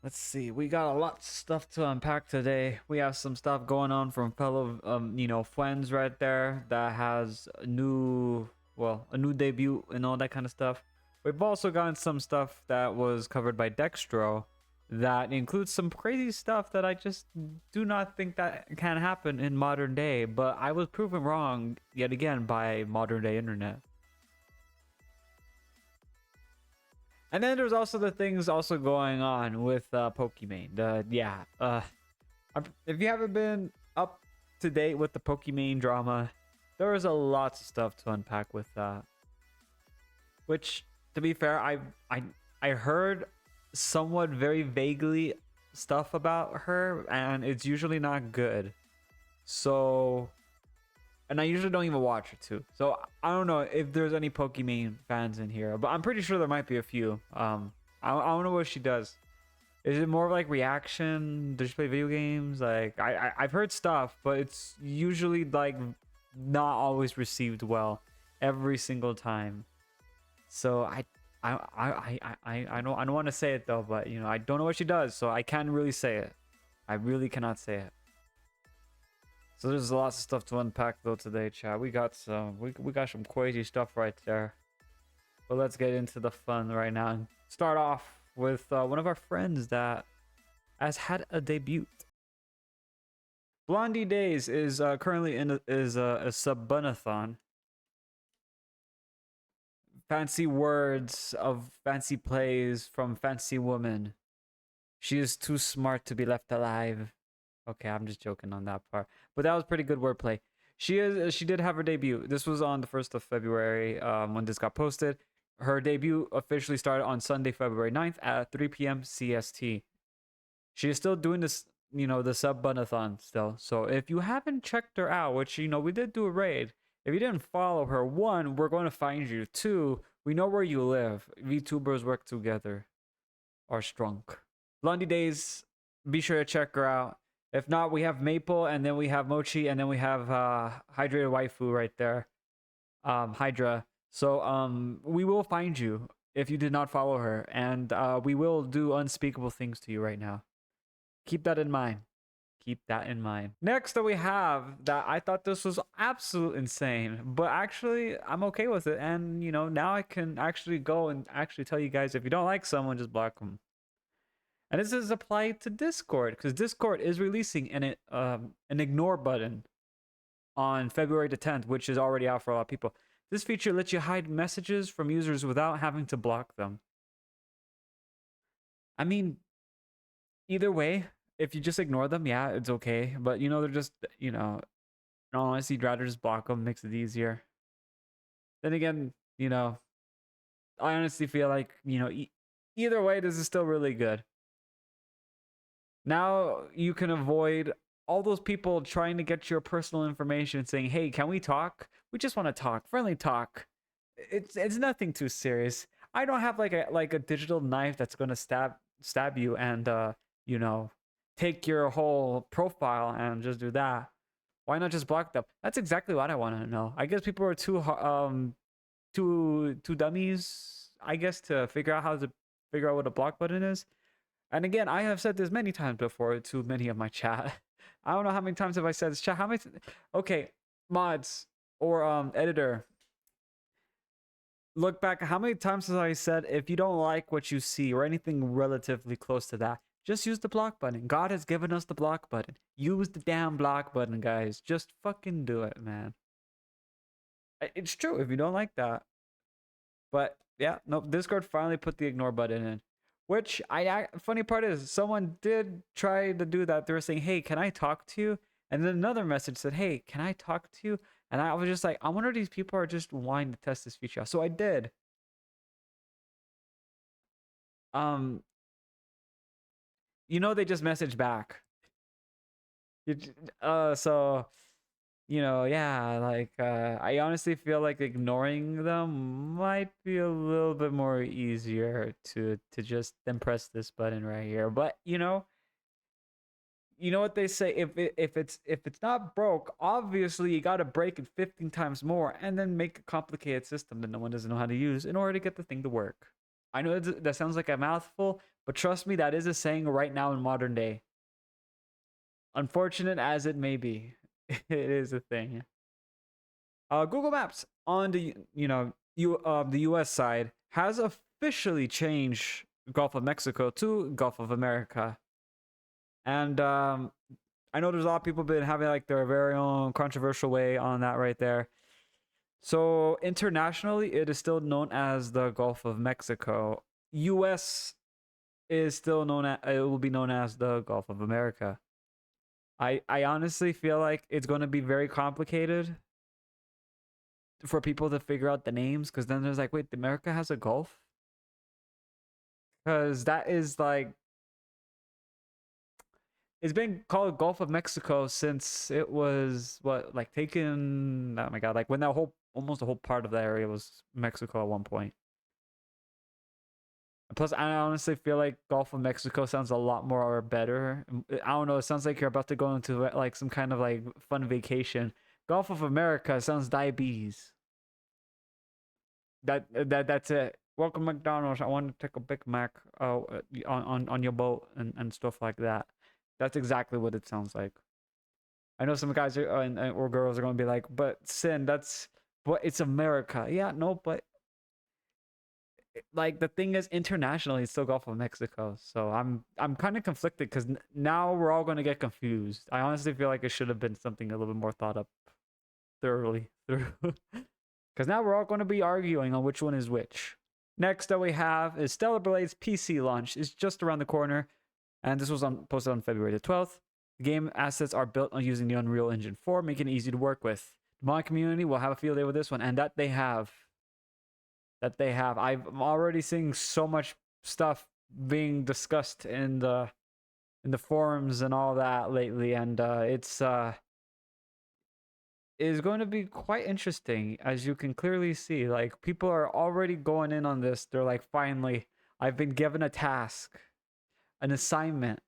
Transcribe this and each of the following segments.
Let's see. We got a lot of stuff to unpack today. We have some stuff going on from fellow, friends right there that has a new debut and all that kind of stuff. We've also gotten some stuff that was covered by Dextro that includes some crazy stuff that I just do not think that can happen in modern day. But I was proven wrong yet again by modern day internet. And then there's also the things also going on with Pokimane. If you haven't been up to date with the Pokimane drama, there is a lot of stuff to unpack with that. Which, to be fair, I heard somewhat very vaguely stuff about her, and it's usually not good. So, and I usually don't even watch it too. So I don't know if there's any Pokimane fans in here, but I'm pretty sure there might be a few. I don't know what she does. Is it more of like reaction? Does she play video games? Like I've heard stuff, but it's usually like not always received well every single time. So I don't want to say it though, but I don't know what she does, so I can't really say it. I really cannot say it. So there's lots of stuff to unpack though today, chat. We got some crazy stuff right there. But let's get into the fun right now and start off with one of our friends that has had a debut. Blondie Days is currently in a subunathon. Fancy words of fancy plays from fancy woman. She is too smart to be left alive. Okay, I'm just joking on that part, but that was pretty good wordplay. She did have her debut. This was on the 1st of February when this got posted. Her debut officially started on Sunday, February 9th at 3 p.m. CST. She is still doing this, the sub-bunathon still. So if you haven't checked her out, which, we did do a raid. If you didn't follow her, one, we're going to find you. Two, we know where you live. VTubers work together. Are strong. Blondie Days, be sure to check her out. If not, we have Maple, and then we have Mochi, and then we have Hydrated Waifu right there. Hydra. So we will find you if you did not follow her, and we will do unspeakable things to you right now. Keep that in mind. Keep that in mind. Next that we have that I thought this was absolute insane, but actually I'm okay with it, and now I can actually go and actually tell you guys if you don't like someone, just block them. And this is applied to Discord because Discord is releasing an ignore button on February the 10th, which is already out for a lot of people. This feature lets you hide messages from users without having to block them. I mean, either way, if you just ignore them, yeah, it's okay. But they're just, honestly, I'd rather just block them, makes it easier. Then again, I honestly feel like, either way, this is still really good. Now you can avoid all those people trying to get your personal information saying, hey, can we talk? We just want to talk. Friendly talk. It's nothing too serious. I don't have like a digital knife that's gonna stab you and take your whole profile and just do that. Why not just block them? That's exactly what I want to know. I guess people are too dummies, I guess, to figure out what a block button is. And again, I have said this many times before to many of my chat. I don't know how many times have I said this chat. How many? Okay, mods or editor. Look back. How many times have I said if you don't like what you see or anything relatively close to that, just use the block button. God has given us the block button. Use the damn block button, guys. Just fucking do it, man. It's true if you don't like that. But yeah, nope. Discord finally put the ignore button in. Which funny part is someone did try to do that. They were saying, hey, can I talk to you? And then another message said, hey, can I talk to you? And I was just like, I wonder if these people are just wanting to test this feature out. So I did. They just messaged back. So yeah, like I honestly feel like ignoring them might be a little bit more easier to just then press this button right here. But you know what they say, if it's not broke, obviously you got to break it 15 times more and then make a complicated system that no one doesn't know how to use in order to get the thing to work. I know that sounds like a mouthful, but trust me, that is a saying right now in modern day. Unfortunate as it may be, it is a thing. Google Maps on the the U.S. side has officially changed Gulf of Mexico to Gulf of America, and I know there's a lot of people been having like their very own controversial way on that right there. So internationally, it is still known as the Gulf of Mexico. U.S. is still known as it will be known as the Gulf of America. I honestly feel like it's going to be very complicated for people to figure out the names because then there's like, wait, America has a Gulf? Because that is like it's been called Gulf of Mexico since it was what like taken. Oh my god, like when that whole almost the whole part of that area was Mexico at one point. Plus, I honestly feel like Gulf of Mexico sounds a lot more better. I don't know. It sounds like you're about to go into like some kind of like fun vacation. Gulf of America sounds diabetes. That's it. Welcome McDonald's. I want to take a Big Mac on your boat and stuff like that. That's exactly what it sounds like. I know some guys are, or girls are going to be like, but Sin, but it's America. Yeah, no, but like the thing is internationally it's still Gulf of Mexico. So I'm kind of conflicted because now we're all going to get confused. I honestly feel like it should have been something a little bit more thought up thoroughly through. Because now we're all going to be arguing on which one is which. Next that we have is Stellar Blade's PC launch is just around the corner, and this was posted on February the 12th. The game assets are built on using the Unreal Engine 4, making it easy to work with. The mod community will have a field day with this one, and that they have. I'm already seeing so much stuff being discussed in the forums and all that lately, and it's is going to be quite interesting, as you can clearly see. Like people are already going in on this. They're like, finally, I've been given a task, an assignment.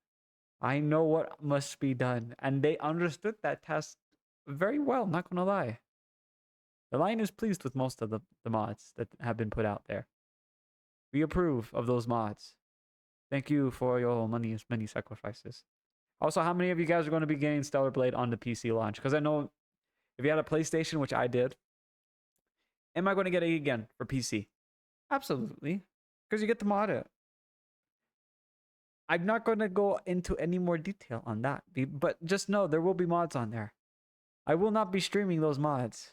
I know what must be done, and they understood that task very well. Not gonna lie. The line is pleased with most of the mods that have been put out there. We approve of those mods. Thank you for your many sacrifices. Also, how many of you guys are going to be getting Stellar Blade on the PC launch? Because I know if you had a PlayStation, which I did, am I going to get it again for PC? Absolutely. Because you get to mod it. I'm not going to go into any more detail on that, but just know there will be mods on there. I will not be streaming those mods.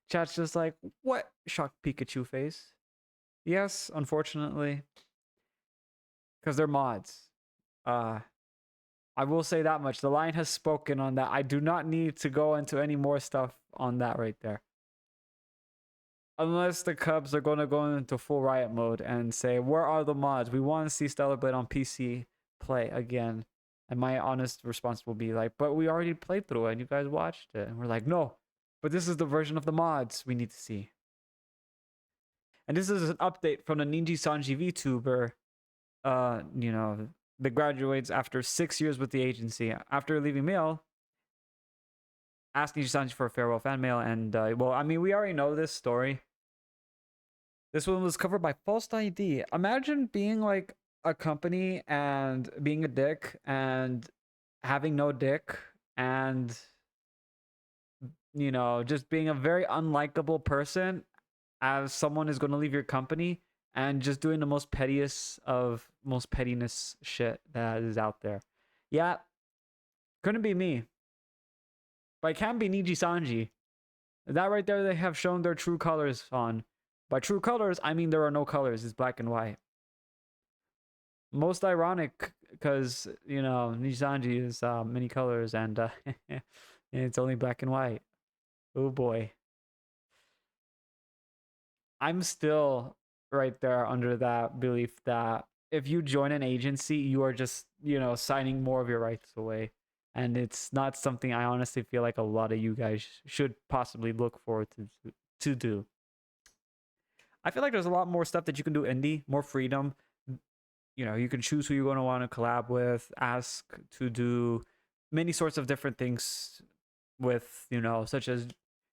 Chat's just like, what? Shocked Pikachu face. Yes, unfortunately. Because they're mods. I will say that much. The line has spoken on that. I do not need to go into any more stuff on that right there. Unless the Cubs are going to go into full riot mode and say, where are the mods? We want to see Stellar Blade on PC play again. And my honest response will be like, but we already played through it and you guys watched it. And we're like, no, but this is the version of the mods we need to see. And this is an update from the Niji Sanji VTuber, that graduates after 6 years with the agency. After leaving mail, asked Niji Sanji for a farewell fan mail, and we already know this story. This one was covered by false ID. Imagine being like a company and being a dick and having no dick and just being a very unlikable person as someone is going to leave your company and just doing the most pettiness shit that is out there. Yeah, couldn't be me. But it can be Niji Sanji. That right there, they have shown their true colors on. By true colors, I mean there are no colors. It's black and white. Most ironic, because, Niji Sanji is many colors and it's only black and white. Oh boy. I'm still right there under that belief that if you join an agency, you are just, signing more of your rights away. And it's not something I honestly feel like a lot of you guys should possibly look forward to do. I feel like there's a lot more stuff that you can do indie, more freedom. You can choose who you're going to want to collab with, ask to do many sorts of different things with, such as,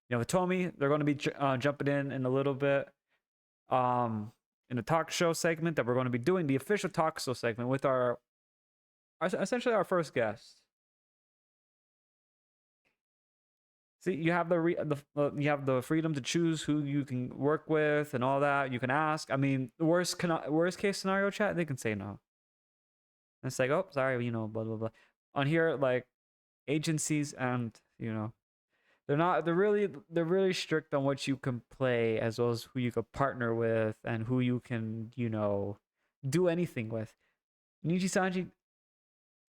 with Tomy, they're going to be jumping in a little bit. in a talk show segment that we're going to be doing, the official talk show segment with our essentially our first guest. See, you have you have the freedom to choose who you can work with and all that. You can ask. I mean, worst case scenario, chat, they can say no. And it's like, oh, sorry, you know, blah blah blah. On here, like agencies and they're really strict on what you can play as well as who you could partner with and who you can do anything with. Niji Sanji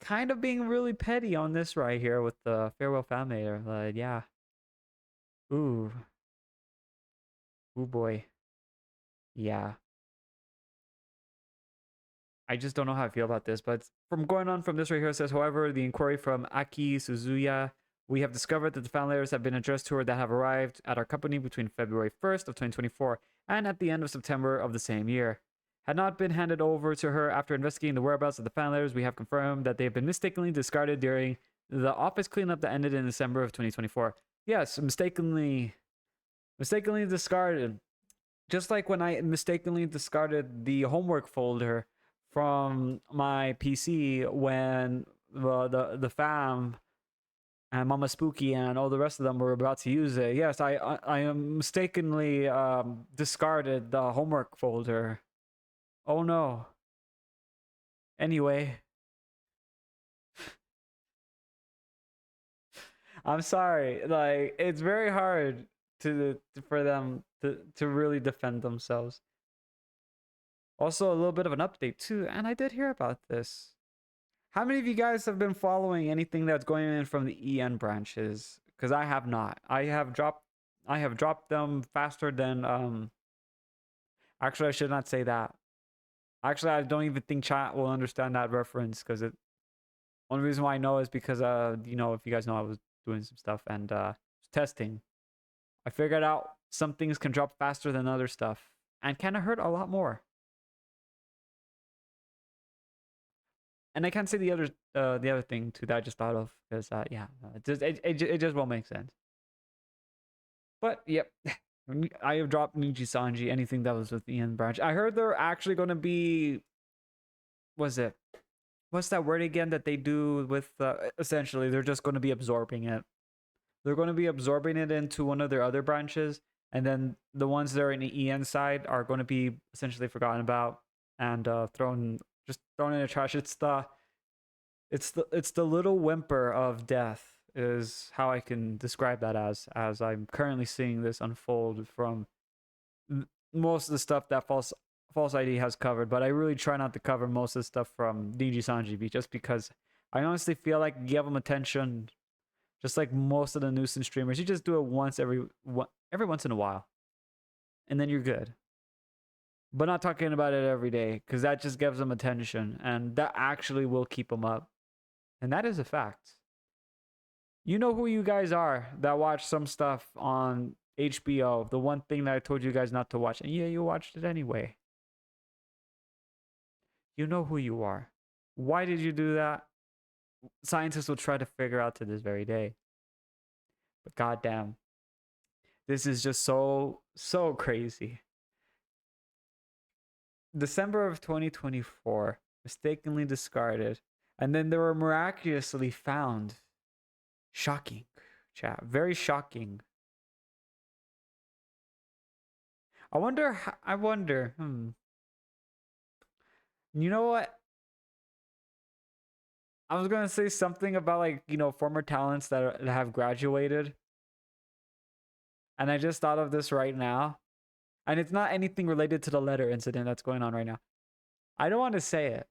kind of being really petty on this right here with the farewell family. Like, yeah. Ooh. Ooh boy. Yeah. I just don't know how I feel about this, but from going on from this right here, it says, however, the inquiry from Aki Suzuya, we have discovered that the fan letters have been addressed to her that have arrived at our company between February 1st of 2024 and at the end of September of the same year. Had not been handed over to her after investigating the whereabouts of the fan letters, we have confirmed that they have been mistakenly discarded during the office cleanup that ended in December of 2024. Yes, mistakenly discarded. Just like when I mistakenly discarded the homework folder from my PC when the fam and Mama Spooky and all the rest of them were about to use it. Yes, I mistakenly discarded the homework folder. Oh no. Anyway. I'm sorry. Like, it's very hard for them to really defend themselves. Also, a little bit of an update too, and I did hear about this. How many of you guys have been following anything that's going in from the EN branches? Because I have not. I have dropped them faster than actually I should not say that. Actually, I don't even think chat will understand that reference because only reason why I know is because if you guys know, I was doing some stuff and testing. I figured out some things can drop faster than other stuff and kind of hurt a lot more. And I can't say the other thing too that I just thought of because it just won't make sense. But yep, I have dropped Niji Sanji, anything that was with the EN branch. I heard they're actually going to be, what's that word again that they do with essentially they're just going to be absorbing it. They're going to be absorbing it into one of their other branches, and then the ones that are in the EN side are going to be essentially forgotten about and thrown in the trash. It's the little whimper of death is how I can describe that as I'm currently seeing this unfold from most of the stuff that false ID has covered, but I really try not to cover most of the stuff from Niji Sanji just because I honestly feel like you give them attention, just like most of the nuisance streamers. You just do it every once in a while, and then you're good. But not talking about it every day, because that just gives them attention, and that actually will keep them up. And that is a fact. You know who you guys are that watch some stuff on HBO, the one thing that I told you guys not to watch, and yeah, you watched it anyway. You know who you are. Why did you do that? Scientists will try to figure out to this very day. But goddamn, this is just so crazy. December of 2024, mistakenly discarded, and then they were miraculously found. Shocking, chat. Very shocking. I wonder. You know what? I was gonna say something about like former talents that have graduated, and I just thought of this right now. And it's not anything related to the letter incident that's going on right now. I don't want to say it.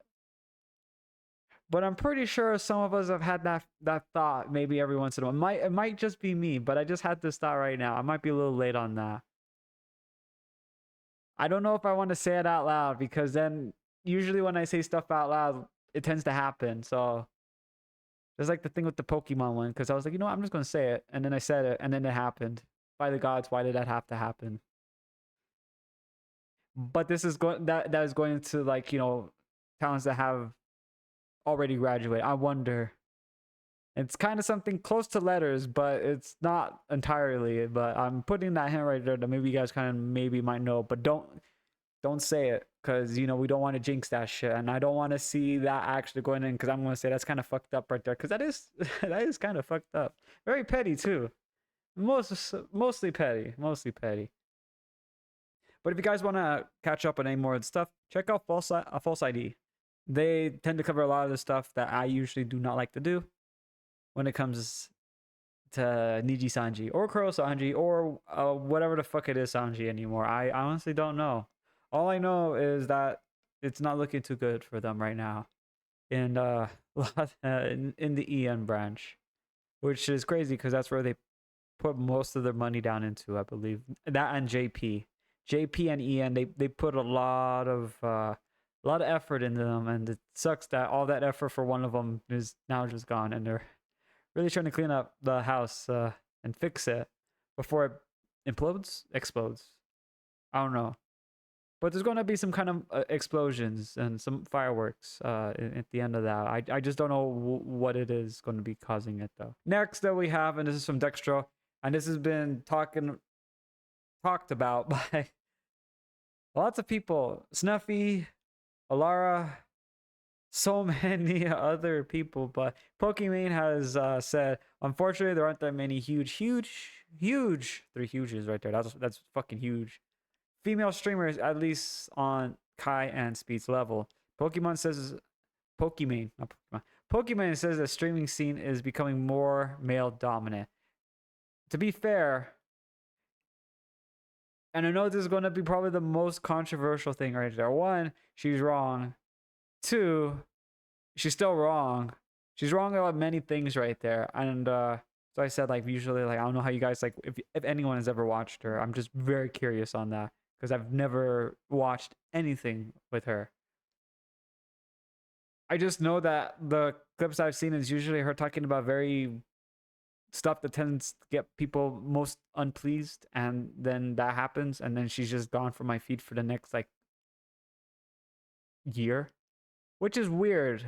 But I'm pretty sure some of us have had that thought maybe every once in a while. It might just be me, but I just had this thought right now. I might be a little late on that. I don't know if I want to say it out loud because then usually when I say stuff out loud, it tends to happen. So there's like the thing with the Pokimane one because I was like, I'm just going to say it. And then I said it and then it happened. By the gods, why did that have to happen? But this is that is going to like talents that have already graduated. I wonder. It's kind of something close to letters, but it's not entirely. But I'm putting that hint right there that maybe you guys kind of maybe might know, but don't don't say it because we don't want to jinx that shit, and I don't want to see that actually going in because I'm gonna say that's kind of fucked up right there because that is that is kind of fucked up. Very petty too. Mostly petty, mostly petty. But if you guys want to catch up on any more of the stuff, check out False ID. They tend to cover a lot of the stuff that I usually do not like to do when it comes to Niji Sanji or Kuro Sanji or whatever the fuck it is Sanji anymore. I honestly don't know. All I know is that it's not looking too good for them right now in in the EN branch, which is crazy because that's where they put most of their money down into, I believe. That and JP and EN, they put a lot of effort into them, and it sucks that all that effort for one of them is now just gone, and they're really trying to clean up the house and fix it before it explodes. I don't know, but there's going to be some kind of explosions and some fireworks at the end of that. I just don't know what it is going to be causing it though. Next that we have, and this is from Dextro, and this has been talked about by lots of people. Snuffy, Alara, so many other people, but Pokimane has said, unfortunately, there aren't that many huge, 3 huges right there. That's fucking huge. Female streamers, at least on Kai and Speed's level. Pokimane says the streaming scene is becoming more male dominant. To be fair, and I know this is going to be probably the most controversial thing right there. 1, she's wrong. 2, she's still wrong. She's wrong about many things right there. And so I said, like, usually, like, I don't know how you guys, like, if anyone has ever watched her. I'm just very curious on that because I've never watched anything with her. I just know that the clips I've seen is usually her talking about very stuff that tends to get people most unpleased, and then that happens, and then she's just gone from my feed for the next like year, which is weird.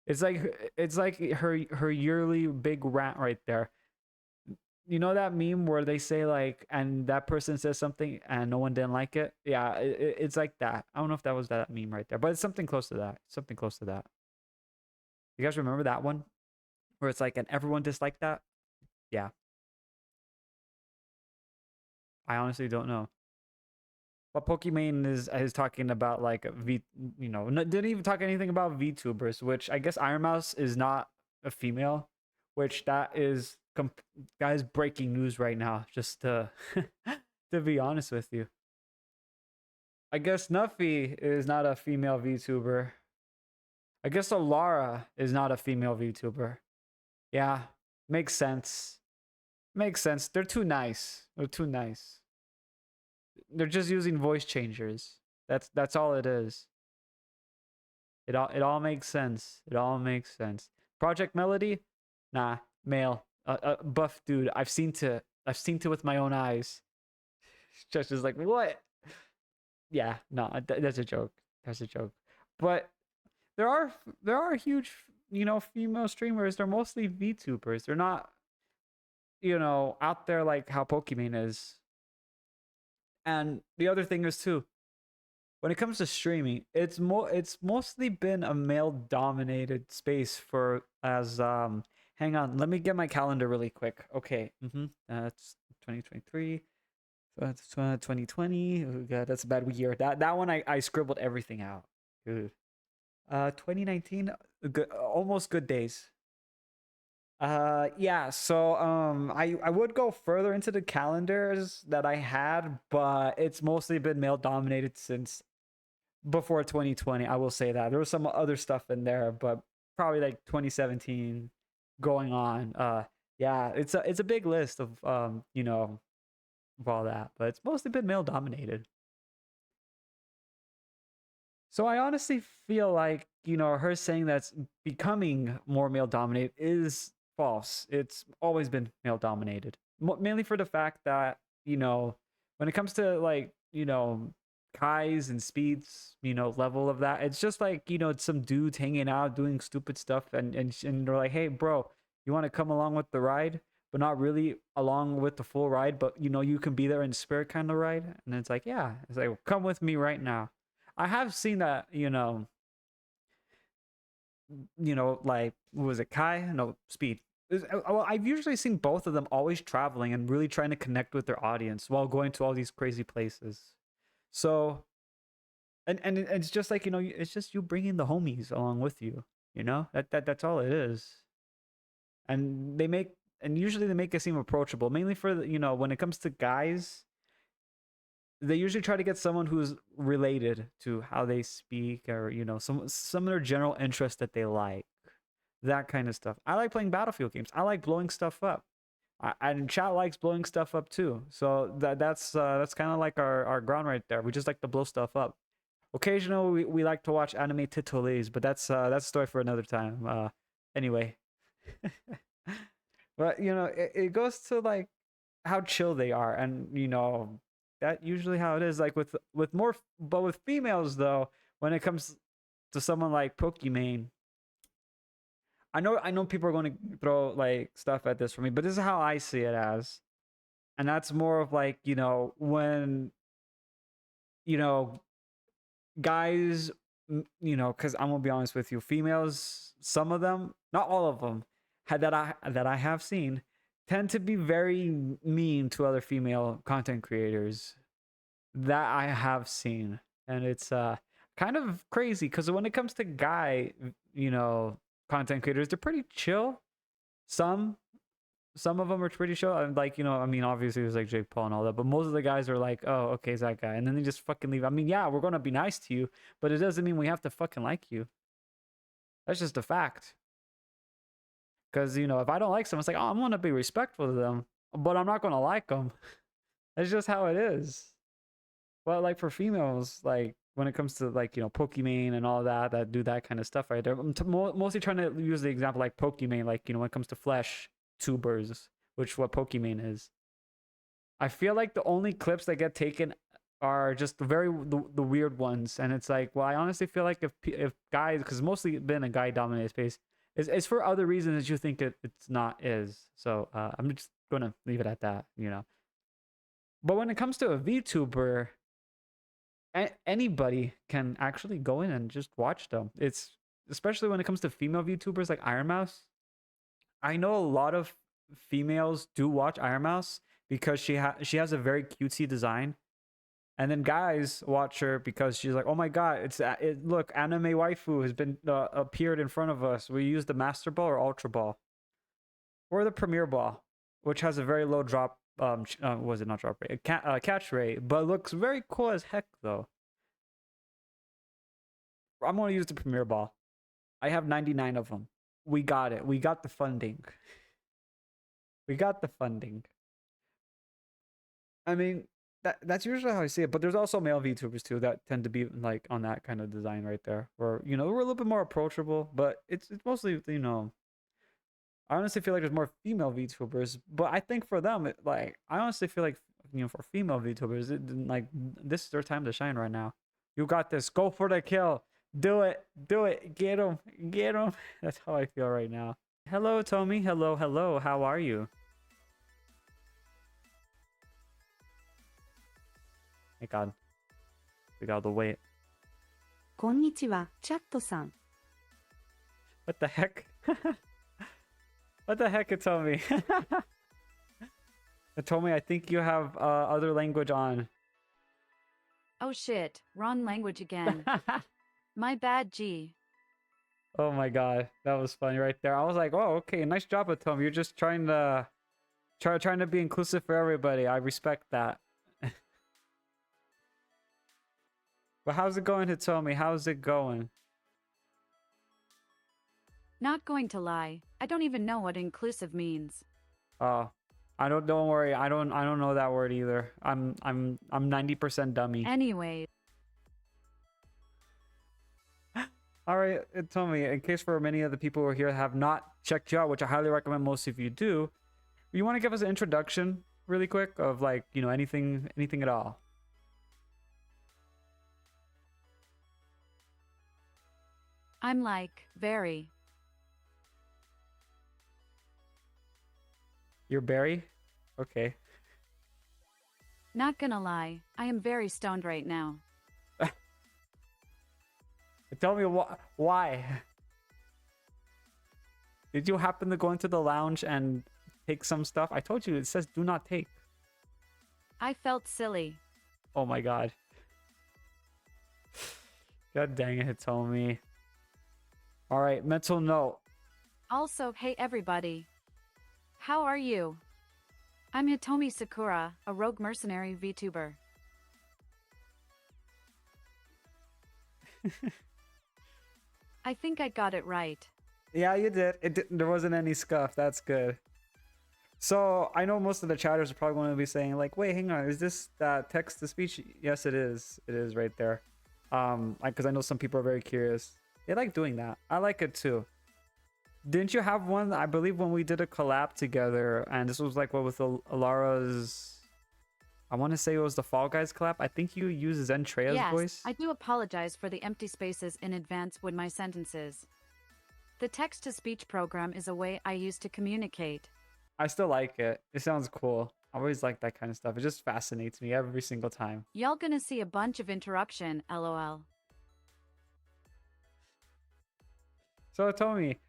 It's like her yearly big rant right there. You know that meme where they say like, and that person says something and no one didn't like it? Yeah, it's like that. I don't know if that was that meme right there, but it's something close to that. Something close to that. You guys remember that one? Where it's like, and everyone disliked that? Yeah. I honestly don't know. But Pokimane is talking about like didn't even talk anything about VTubers, which I guess Iron Mouse is not a female, which that is breaking news right now, just to to be honest with you. I guess Nuffy is not a female VTuber. I guess Alara is not a female VTuber. Yeah, makes sense. Makes sense. They're too nice. They're too nice. They're just using voice changers. That's all it is. It all makes sense. It all makes sense. Project Melody, nah, male, buff dude. I've seen to with my own eyes. Just is like, what? Yeah, no, that's a joke. That's a joke. But there are huge, female streamers. They're mostly VTubers. They're not, out there like how Pokimane is. And the other thing is too, when it comes to streaming, it's mostly been a male dominated space for hang on, let me get my calendar really quick. Okay. That's 2023. That's 2020. Oh god, that's a bad year. That one I scribbled everything out. Dude. 2019, almost good days. Yeah, so I would go further into the calendars that I had, but it's mostly been male dominated since before 2020. I will say that there was some other stuff in there, but probably like 2017 going on. Yeah, it's a big list of of all that, but it's mostly been male dominated. So I honestly feel like, her saying that's becoming more male dominated is false. It's always been male dominated. Mainly for the fact that, when it comes to like, Kai's and Speed's, level of that, it's just like, it's some dudes hanging out doing stupid stuff and they're like, hey bro, you want to come along with the ride? but not really along with the full ride, but you know, you can be there in spirit kind of ride. And it's like, yeah, it's like, come with me right now. I have seen that, like, what was it, Kai? No, Speed. Well, I've usually seen both of them always traveling and really trying to connect with their audience while going to all these crazy places. So, and it's just like, it's just you bringing the homies along with you. That's all it is. And usually they make it seem approachable, mainly for when it comes to guys. They usually try to get someone who's related to how they speak, or some of their general interest that they like, that kind of stuff. I like playing Battlefield games. I like blowing stuff up. And chat likes blowing stuff up too. So that's kind of like our ground right there. We just like to blow stuff up. Occasionally we like to watch anime titles, but that's a story for another time. Anyway. But it goes to like how chill they are, and that usually how it is. Like with more, but with females though, when it comes to someone like Pokimane, I know people are going to throw like stuff at this for me, but this is how I see it as, and that's more of like when guys, because I'm gonna be honest with you, females, some of them, not all of them, that I have seen, tend to be very mean to other female content creators that I have seen, and it's kind of crazy because when it comes to guy, content creators, they're pretty chill. Some of them are pretty chill. And like, I mean, obviously there's like Jake Paul and all that, but most of the guys are like, oh, okay, it's that guy, and then they just fucking leave. I mean, yeah, we're gonna be nice to you, but it doesn't mean we have to fucking like you. That's just a fact. Because if I don't like someone, it's like, oh, I'm gonna be respectful to them, but I'm not gonna like them. That's just how it is. But like for females, like when it comes to like Pokimane and all that do that kind of stuff right there. I'm mostly trying to use the example like Pokimane, like when it comes to flesh tubers, which what Pokimane is. I feel like the only clips that get taken are just the weird ones, and it's like, well, I honestly feel like if guys, because mostly been a guy dominated space, it's for other reasons that you think it's not is. So I'm just gonna leave it at that, But when it comes to a VTuber, anybody can actually go in and just watch them. It's especially when it comes to female VTubers like Iron Mouse. I know a lot of females do watch Iron Mouse because she has a very cutesy design, and then guys watch her because she's like, oh my god, look, anime waifu has been appeared in front of us. We use the Master Ball or Ultra Ball or the Premier Ball, which has a very low drop. Was it not drop rate? Catch rate, but looks very cool as heck though. I'm gonna use the Premier Ball. I have 99 of them. We got it. We got the funding. We got the funding. I mean, that's usually how I see it. But there's also male VTubers too that tend to be like on that kind of design right there, where we're a little bit more approachable. But it's mostly I honestly feel like there's more female VTubers, but I think for them, I honestly feel like for female VTubers, like this is their time to shine right now. You got this. Go for the kill. Do it. Do it. Get him. Get him. That's how I feel right now. Hello, Tommy. Hello, hello. How are you? Thank God. We got the wait. こんにちは、チャットさん。 What the heck? What the heck, Tommy? Tommy, I think you have other language on. Oh shit, wrong language again. My bad, G. Oh my god, that was funny right there. I was like, oh, okay, nice job, Tommy. You're just trying to be inclusive for everybody. I respect that. But how's it going, Hitomi? How's it going? Not going to lie, I don't even know what inclusive means. Oh, don't worry. I don't know that word either. I'm 90% dummy. Anyway. All right, Hitomi, in case for many of the people who are here have not checked you out, which I highly recommend most of you do, you want to give us an introduction really quick of like, anything at all? I'm like, very. You're Barry? Okay. Not gonna lie, I am very stoned right now. Tell me why? Did you happen to go into the lounge and take some stuff? I told you it says do not take. I felt silly. Oh my god. God dang it, Hitomi. Alright, mental note. Also, hey everybody. How are you? I'm Hitomi Sakura, a rogue mercenary VTuber. I think I got it right. Yeah, you did. There wasn't any scuff. That's good. So I know most of the chatters are probably going to be saying like, "Wait, hang on, is this that text to speech?" Yes, it is. It is right there. Because I know some people are very curious. They like doing that. I like it too. Didn't you have one? I believe when we did a collab together, and this was like what with Alara's. I want to say it was the Fall Guys collab. I think you use Zentrea's Yes, voice. I do apologize for the empty spaces in advance with my sentences. The text-to-speech program is a way I use to communicate. I still like it. It sounds cool. I always like that kind of stuff. It just fascinates me every single time. Y'all gonna see a bunch of interruption, lol. So tell me,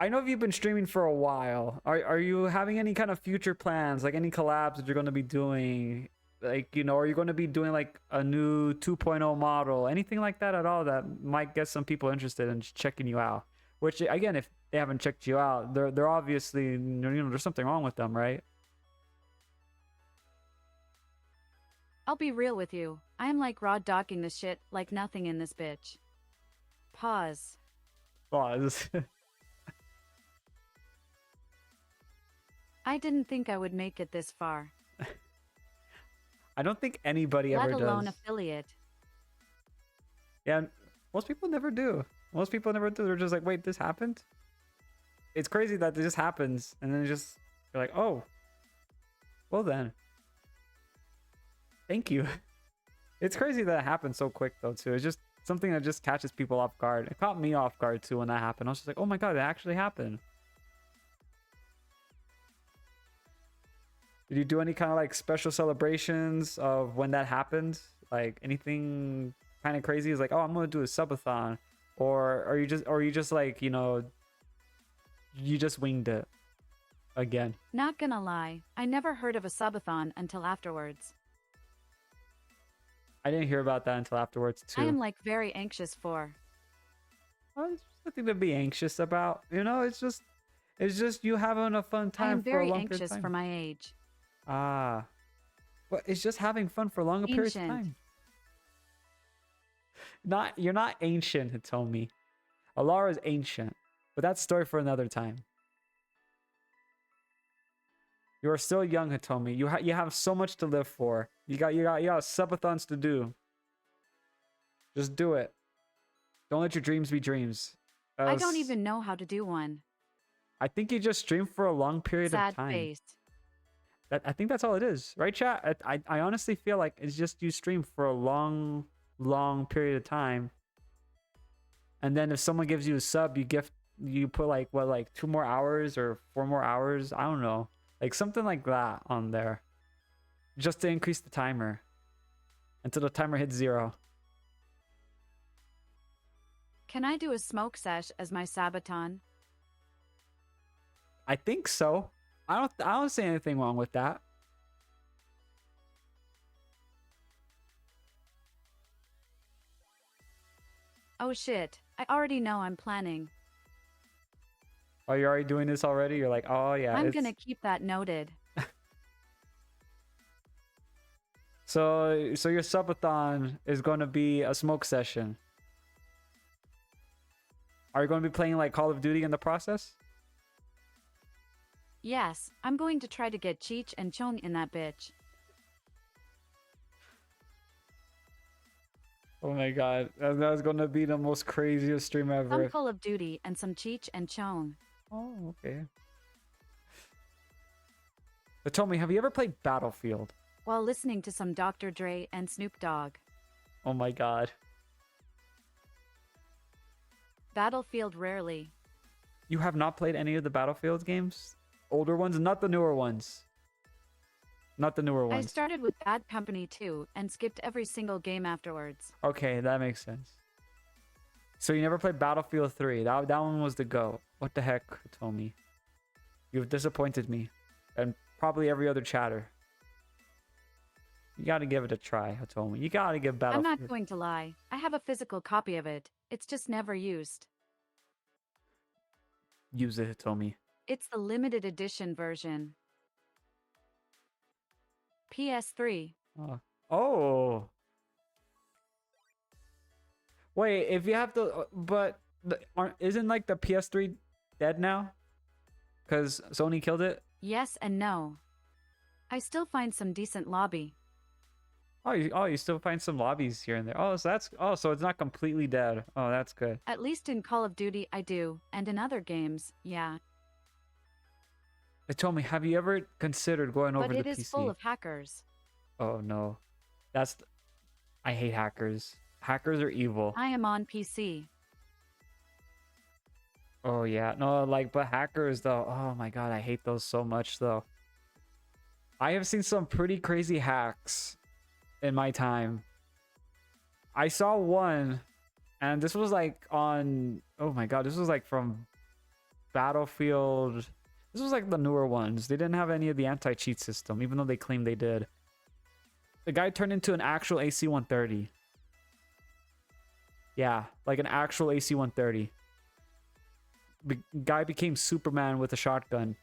I know you've been streaming for a while. Are you having any kind of future plans, like any collabs that you're going to be doing? Like, you know, are you going to be doing like a new 2.0 model, anything like that at all that might get some people interested in checking you out? Which again, if they haven't checked you out, they're obviously, you know, there's something wrong with them, right? I'll be real with you. I am like raw dogging this shit like nothing in this bitch. Pause. Pause. I didn't think I would make it this far. I don't think anybody Let ever alone does. affiliate. Yeah, most people never do. Most people never do. They're just like, wait, this happened? It's crazy that it just happens. And then you're like, oh, well then. Thank you. It's crazy that it happened so quick though, too. It's just something that just catches people off guard. It caught me off guard too when that happened. I was just like, oh my god, it actually happened. Did you do any kind of like special celebrations of when that happened? Like anything kind of crazy? Is like, oh, I'm gonna do a subathon, or are you just like, you know, you just winged it again? Not gonna lie, I never heard of a subathon until afterwards. I didn't hear about that until afterwards too. I am like very anxious for. Well, it's nothing to be anxious about. You know, it's just you having a fun time I am for a very long period of anxious time. for my age. Ah, but it's just having fun for a longer period of Ancient. time. You're not ancient, Hitomi. Alara is ancient, but that's a story for another time. You are still young, Hitomi. You have so much to live for. You got subathons to do. Just do it. Don't let your dreams be dreams. I don't even know how to do one. I think you just stream for a long period Sad of time. face. I think that's all it is, right, chat? I honestly feel like it's just you stream for a long period of time, and then if someone gives you a sub, you put like what, like 2 more hours or 4 more hours, I don't know, like something like that on there, just to increase the timer until the timer hits 0. Can I do a smoke sesh as my sabaton? I think so. I don't see anything wrong with that. Oh shit, I already know I'm planning. Oh, you're already doing this already? You're like, oh yeah. I'm gonna keep that noted. So your subathon is going to be a smoke session. Are you going to be playing like Call of Duty in the process? Yes, I'm going to try to get Cheech and Chong in that bitch. Oh my god, that's going to be the most craziest stream ever. Some Call of Duty and some Cheech and Chong. Oh, okay. But tell me, have you ever played Battlefield? While listening to some Dr. Dre and Snoop Dogg. Oh my god. Battlefield rarely. You have not played any of the Battlefield games? older ones, not the newer ones. Not the newer I ones. started with Bad Company 2 and skipped every single game afterwards. Okay, that makes sense. So you never played Battlefield 3. That one was the go. What the heck, Hitomi? You've disappointed me. And probably every other chatter. You gotta give it a try, Hitomi. You gotta give I'm Battlefield. not going to lie. I have a physical copy of it. It's just never used. Use it, Hitomi. It's the limited edition version. PS3. Oh. Wait, if you have to, isn't like the PS3 dead now? Because Sony killed it? Yes and no. I still find some decent lobby. You still find some lobbies here and there. So it's not completely dead. Oh, that's good. At least in Call of Duty I do, and in other games, yeah. They told me, have you ever considered going over But the it is PC? full of hackers. Oh no. I hate hackers. Hackers are evil. I am on PC. Oh yeah. No, but hackers though. Oh my god, I hate those so much though. I have seen some pretty crazy hacks in my time. I saw one, and this was on, oh my god, this was from Battlefield. This was the newer ones. They didn't have any of the anti-cheat system, even though they claimed they did. The guy turned into an actual AC-130. Yeah, an actual AC-130. Guy became Superman with a shotgun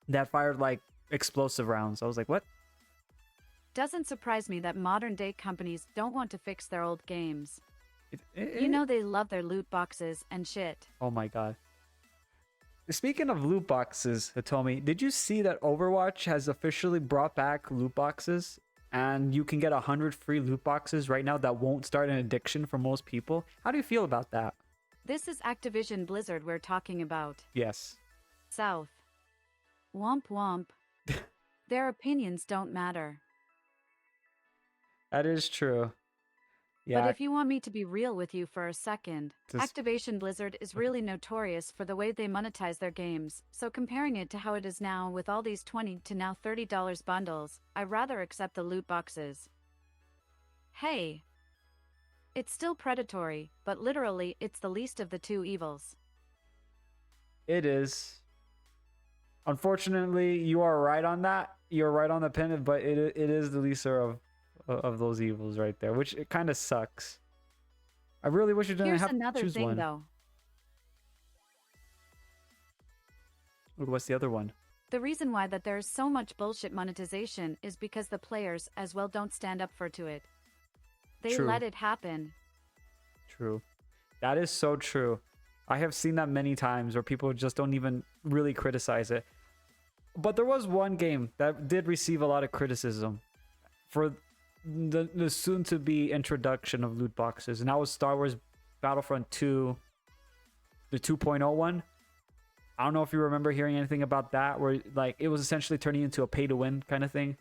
that fired explosive rounds. I was like, what? Doesn't surprise me that modern day companies don't want to fix their old games. You know they love their loot boxes and shit. Oh my god. Speaking of loot boxes, Hitomi, did you see that Overwatch has officially brought back loot boxes? And you can get 100 free loot boxes right now that won't start an addiction for most people. How do you feel about that? This is Activision Blizzard we're talking about. Yes. South. Womp womp. Their opinions don't matter. That is true. Yeah. But if you want me to be real with you for a second, Activision Blizzard is really notorious for the way they monetize their games, so comparing it to how it is now with all these $20 to now $30 bundles, I rather accept the loot boxes. Hey! It's still predatory, but literally it's the least of the two evils. It is. Unfortunately, you are right on that. You're right on the pin, but it is the lesser of those evils right there, which it kind of sucks. I really wish you didn't Here's have to another choose thing, one. though. What's the other one? The reason why that there's so much bullshit monetization is because the players as well don't stand up for it. They True. let it happen. True. That is so true. I have seen that many times where people just don't even really criticize it. But there was one game that did receive a lot of criticism for the soon-to-be introduction of loot boxes, and that was Star Wars Battlefront 2, the 2.0 one. I don't know if you remember hearing anything about that, where it was essentially turning into a pay-to-win kind of thing.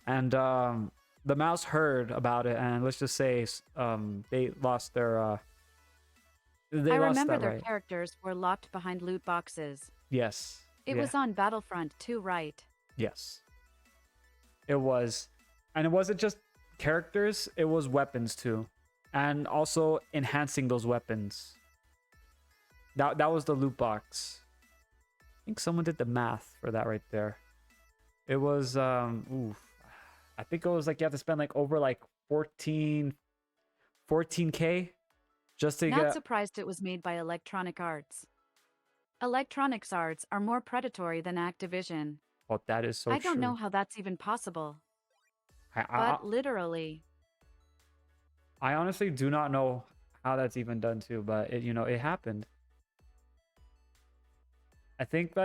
And the mouse heard about it, and let's just say they lost their I remember their characters were locked behind loot boxes. Yes. It was on Battlefront 2, right? Yes. It was. And it wasn't just characters, it was weapons too. And also enhancing those weapons. That was the loot box. I think someone did the math for that right there. It was I think it was you have to spend over 14k just to Not get. surprised it was made by Electronic Arts. Electronic Arts are more predatory than Activision. Oh, that is so true. I don't know how that's even possible. But But literally. I honestly do not know how that's even done too, but it happened. I think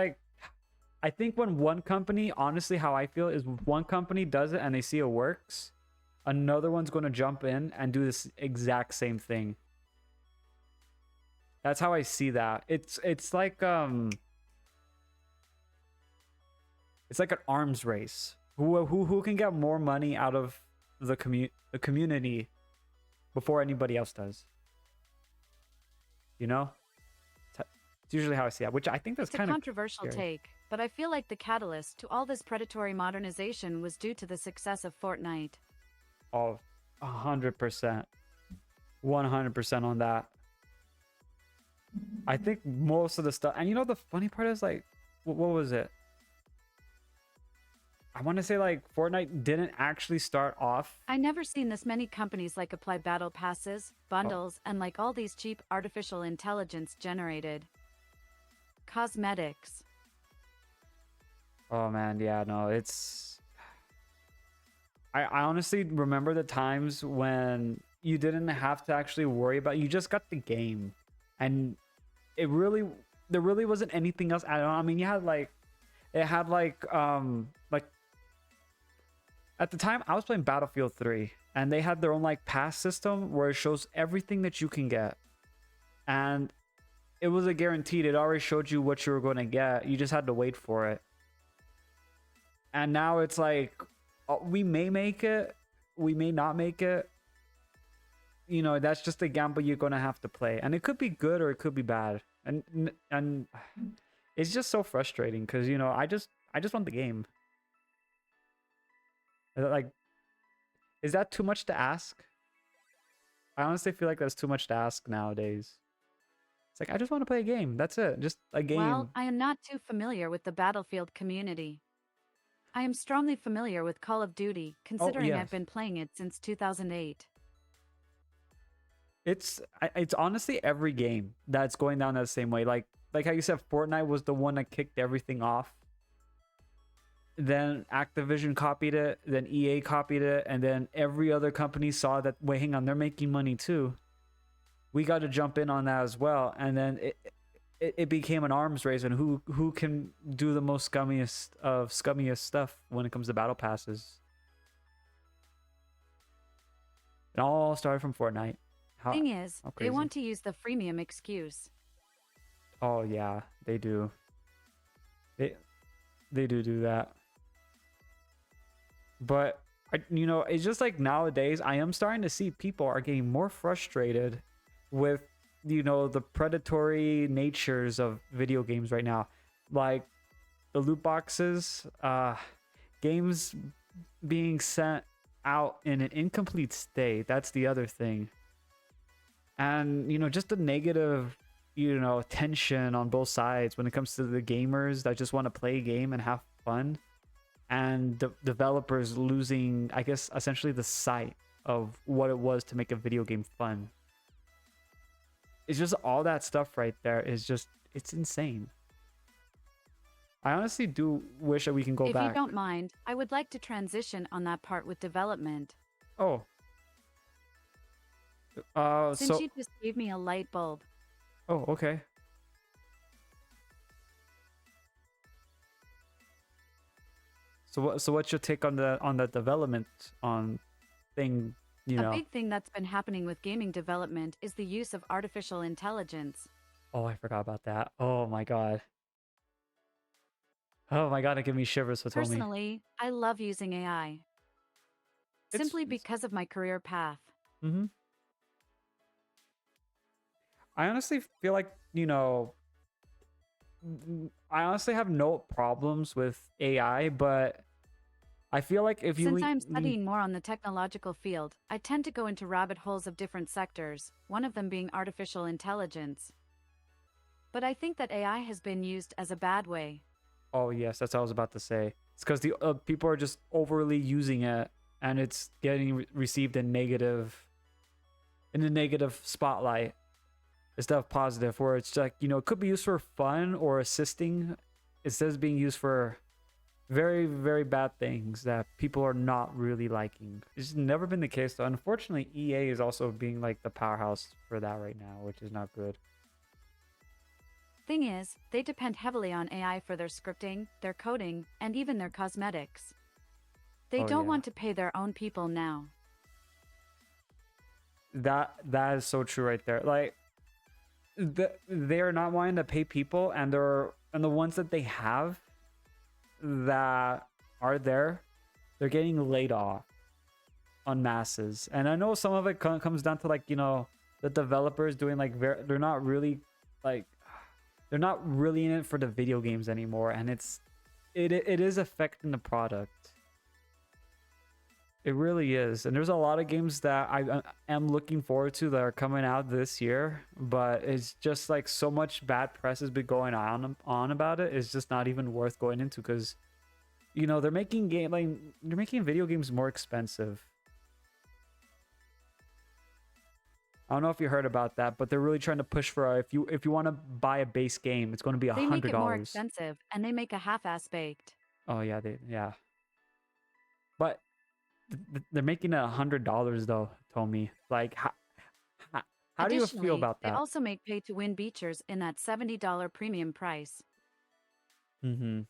when one company, honestly, how I feel is one company does it and they see it works, another one's going to jump in and do this exact same thing. That's how I see that. It's like an arms race. Who can get more money out of the community before anybody else does? It's usually how I see it, which I think that's It's a kind of controversial take, but I feel like the catalyst to all this predatory modernization was due to the success of Fortnite. Oh, 100%. 100% on that. I think most of the stuff, and you know, the funny part is like, what was it? I want to say like Fortnite didn't actually start off. I never seen this many companies like apply battle passes, bundles, and like all these cheap artificial intelligence generated cosmetics. Oh man, yeah, no, it's. I honestly remember the times when you didn't have to actually worry about. You just got the game, and there really wasn't anything else added on. I mean, it had like at the time I was playing Battlefield 3, and they had their own like pass system where it shows everything that you can get, and it was a guaranteed. It already showed you what you were going to get. You just had to wait for it. And now it's like, we may make it, we may not make it. You know, that's just a gamble you're going to have to play, and it could be good or it could be bad. And it's just so frustrating because, you know, I just want the game. Like, is that too much to ask? I honestly feel like that's too much to ask nowadays. It's like, I just want to play a game. That's it. Just a game. Well, I am not too familiar with the Battlefield community. I am strongly familiar with Call of Duty, considering yes. I've been playing it since 2008. It's honestly every game that's going down that same way. Like how you said, Fortnite was the one that kicked everything off. Then Activision copied it, then EA copied it, and then every other company saw that, wait, hang on, they're making money too. We got to jump in on that as well. And then it became an arms race, and who can do the most scummiest stuff when it comes to battle passes. It all started from Fortnite. Thing is, they want to use the freemium excuse. Oh yeah, they do. They do that. But you know, it's just like nowadays I am starting to see people are getting more frustrated with, you know, the predatory natures of video games right now. Like the loot boxes, games being sent out in an incomplete state. That's the other thing. And, you know, just the negative, you know, tension on both sides when it comes to the gamers that just want to play a game and have fun, and the developers losing, I guess, essentially the sight of what it was to make a video game fun. It's just all that stuff right there is just, it's insane. I honestly do wish that we can go back. If you don't mind, I would like to transition on that part with development. Oh. Since you just gave me a light bulb. Oh, okay. So what's your take on the development on thing, you know? A big thing that's been happening with gaming development is the use of artificial intelligence. Oh, I forgot about that. Oh my god. Oh my god, it gave me shivers with Personally, I love using AI. Simply because of my career path. Mm-hmm. I honestly feel like, you know, I honestly have no problems with AI, but I feel like if you... Since I'm studying more on the technological field, I tend to go into rabbit holes of different sectors, one of them being artificial intelligence. But I think that AI has been used as a bad way. Oh yes, that's what I was about to say. It's because the people are just overly using it, and it's getting received in the negative spotlight instead of positive, where it's like, you know, it could be used for fun or assisting instead of being used for very, very bad things that people are not really liking. It's never been the case though. Unfortunately, EA is also being like the powerhouse for that right now, which is not good. Thing is, they depend heavily on AI for their scripting, their coding, and even their cosmetics. They don't want to pay their own people now. That is so true right there. Like, they are not wanting to pay people, and the ones that they have that are there, they're getting laid off on masses. And I know some of it comes down to, like, you know, the developers doing like they're not really like, they're not really in it for the video games anymore, and it is affecting the product. It really is. And there's a lot of games that I am looking forward to that are coming out this year, but it's just like so much bad press has been going on about it. It's just not even worth going into because, you know, they're making video games more expensive. I don't know if you heard about that, but they're really trying to push for if you want to buy a base game, it's going to be $100. They make it more expensive, and they make a half-ass baked. Oh yeah, but they're making it $100 though. Told me like how do you feel about that? They also make pay-to-win features in that $70 premium price. Yeah,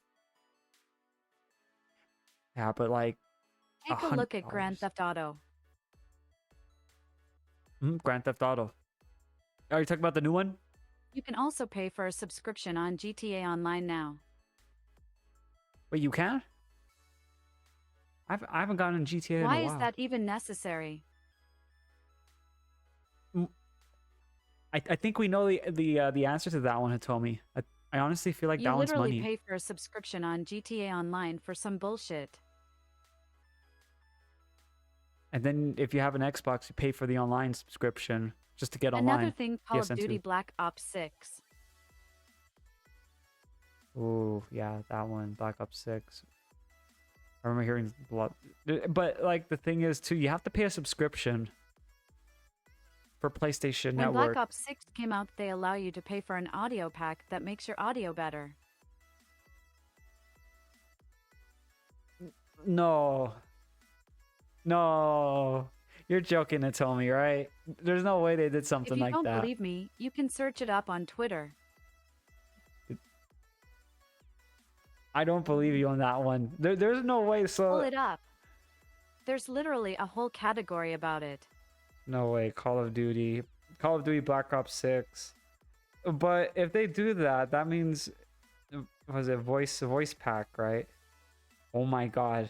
but like take a look at Grand Theft Auto. Grand Theft Auto. Are you talking about the new one? You can also pay for a subscription on GTA Online now. Wait, you can? I haven't gotten in GTA in a while. Why is that even necessary? I think we know the answer to that one, Hitomi. I honestly feel like that one's money. You literally pay for a subscription on GTA Online for some bullshit. And then if you have an Xbox, you pay for the online subscription just to get online. Another thing, Call of Duty Black Ops 6. Ooh, yeah, that one, Black Ops 6. I remember hearing a lot. But like the thing is too, you have to pay a subscription for PlayStation Network. When Black Ops 6 came out, they allow you to pay for an audio pack that makes your audio better. No, you're joking, Hitomi, right? There's no way they did something like that. If you don't believe me, you can search it up on Twitter. I don't believe you on that one. There's no way. So pull it up. There's literally a whole category about it. No way. Call of Duty Black Ops 6. But if they do that, that means, was it voice pack, right? Oh my god.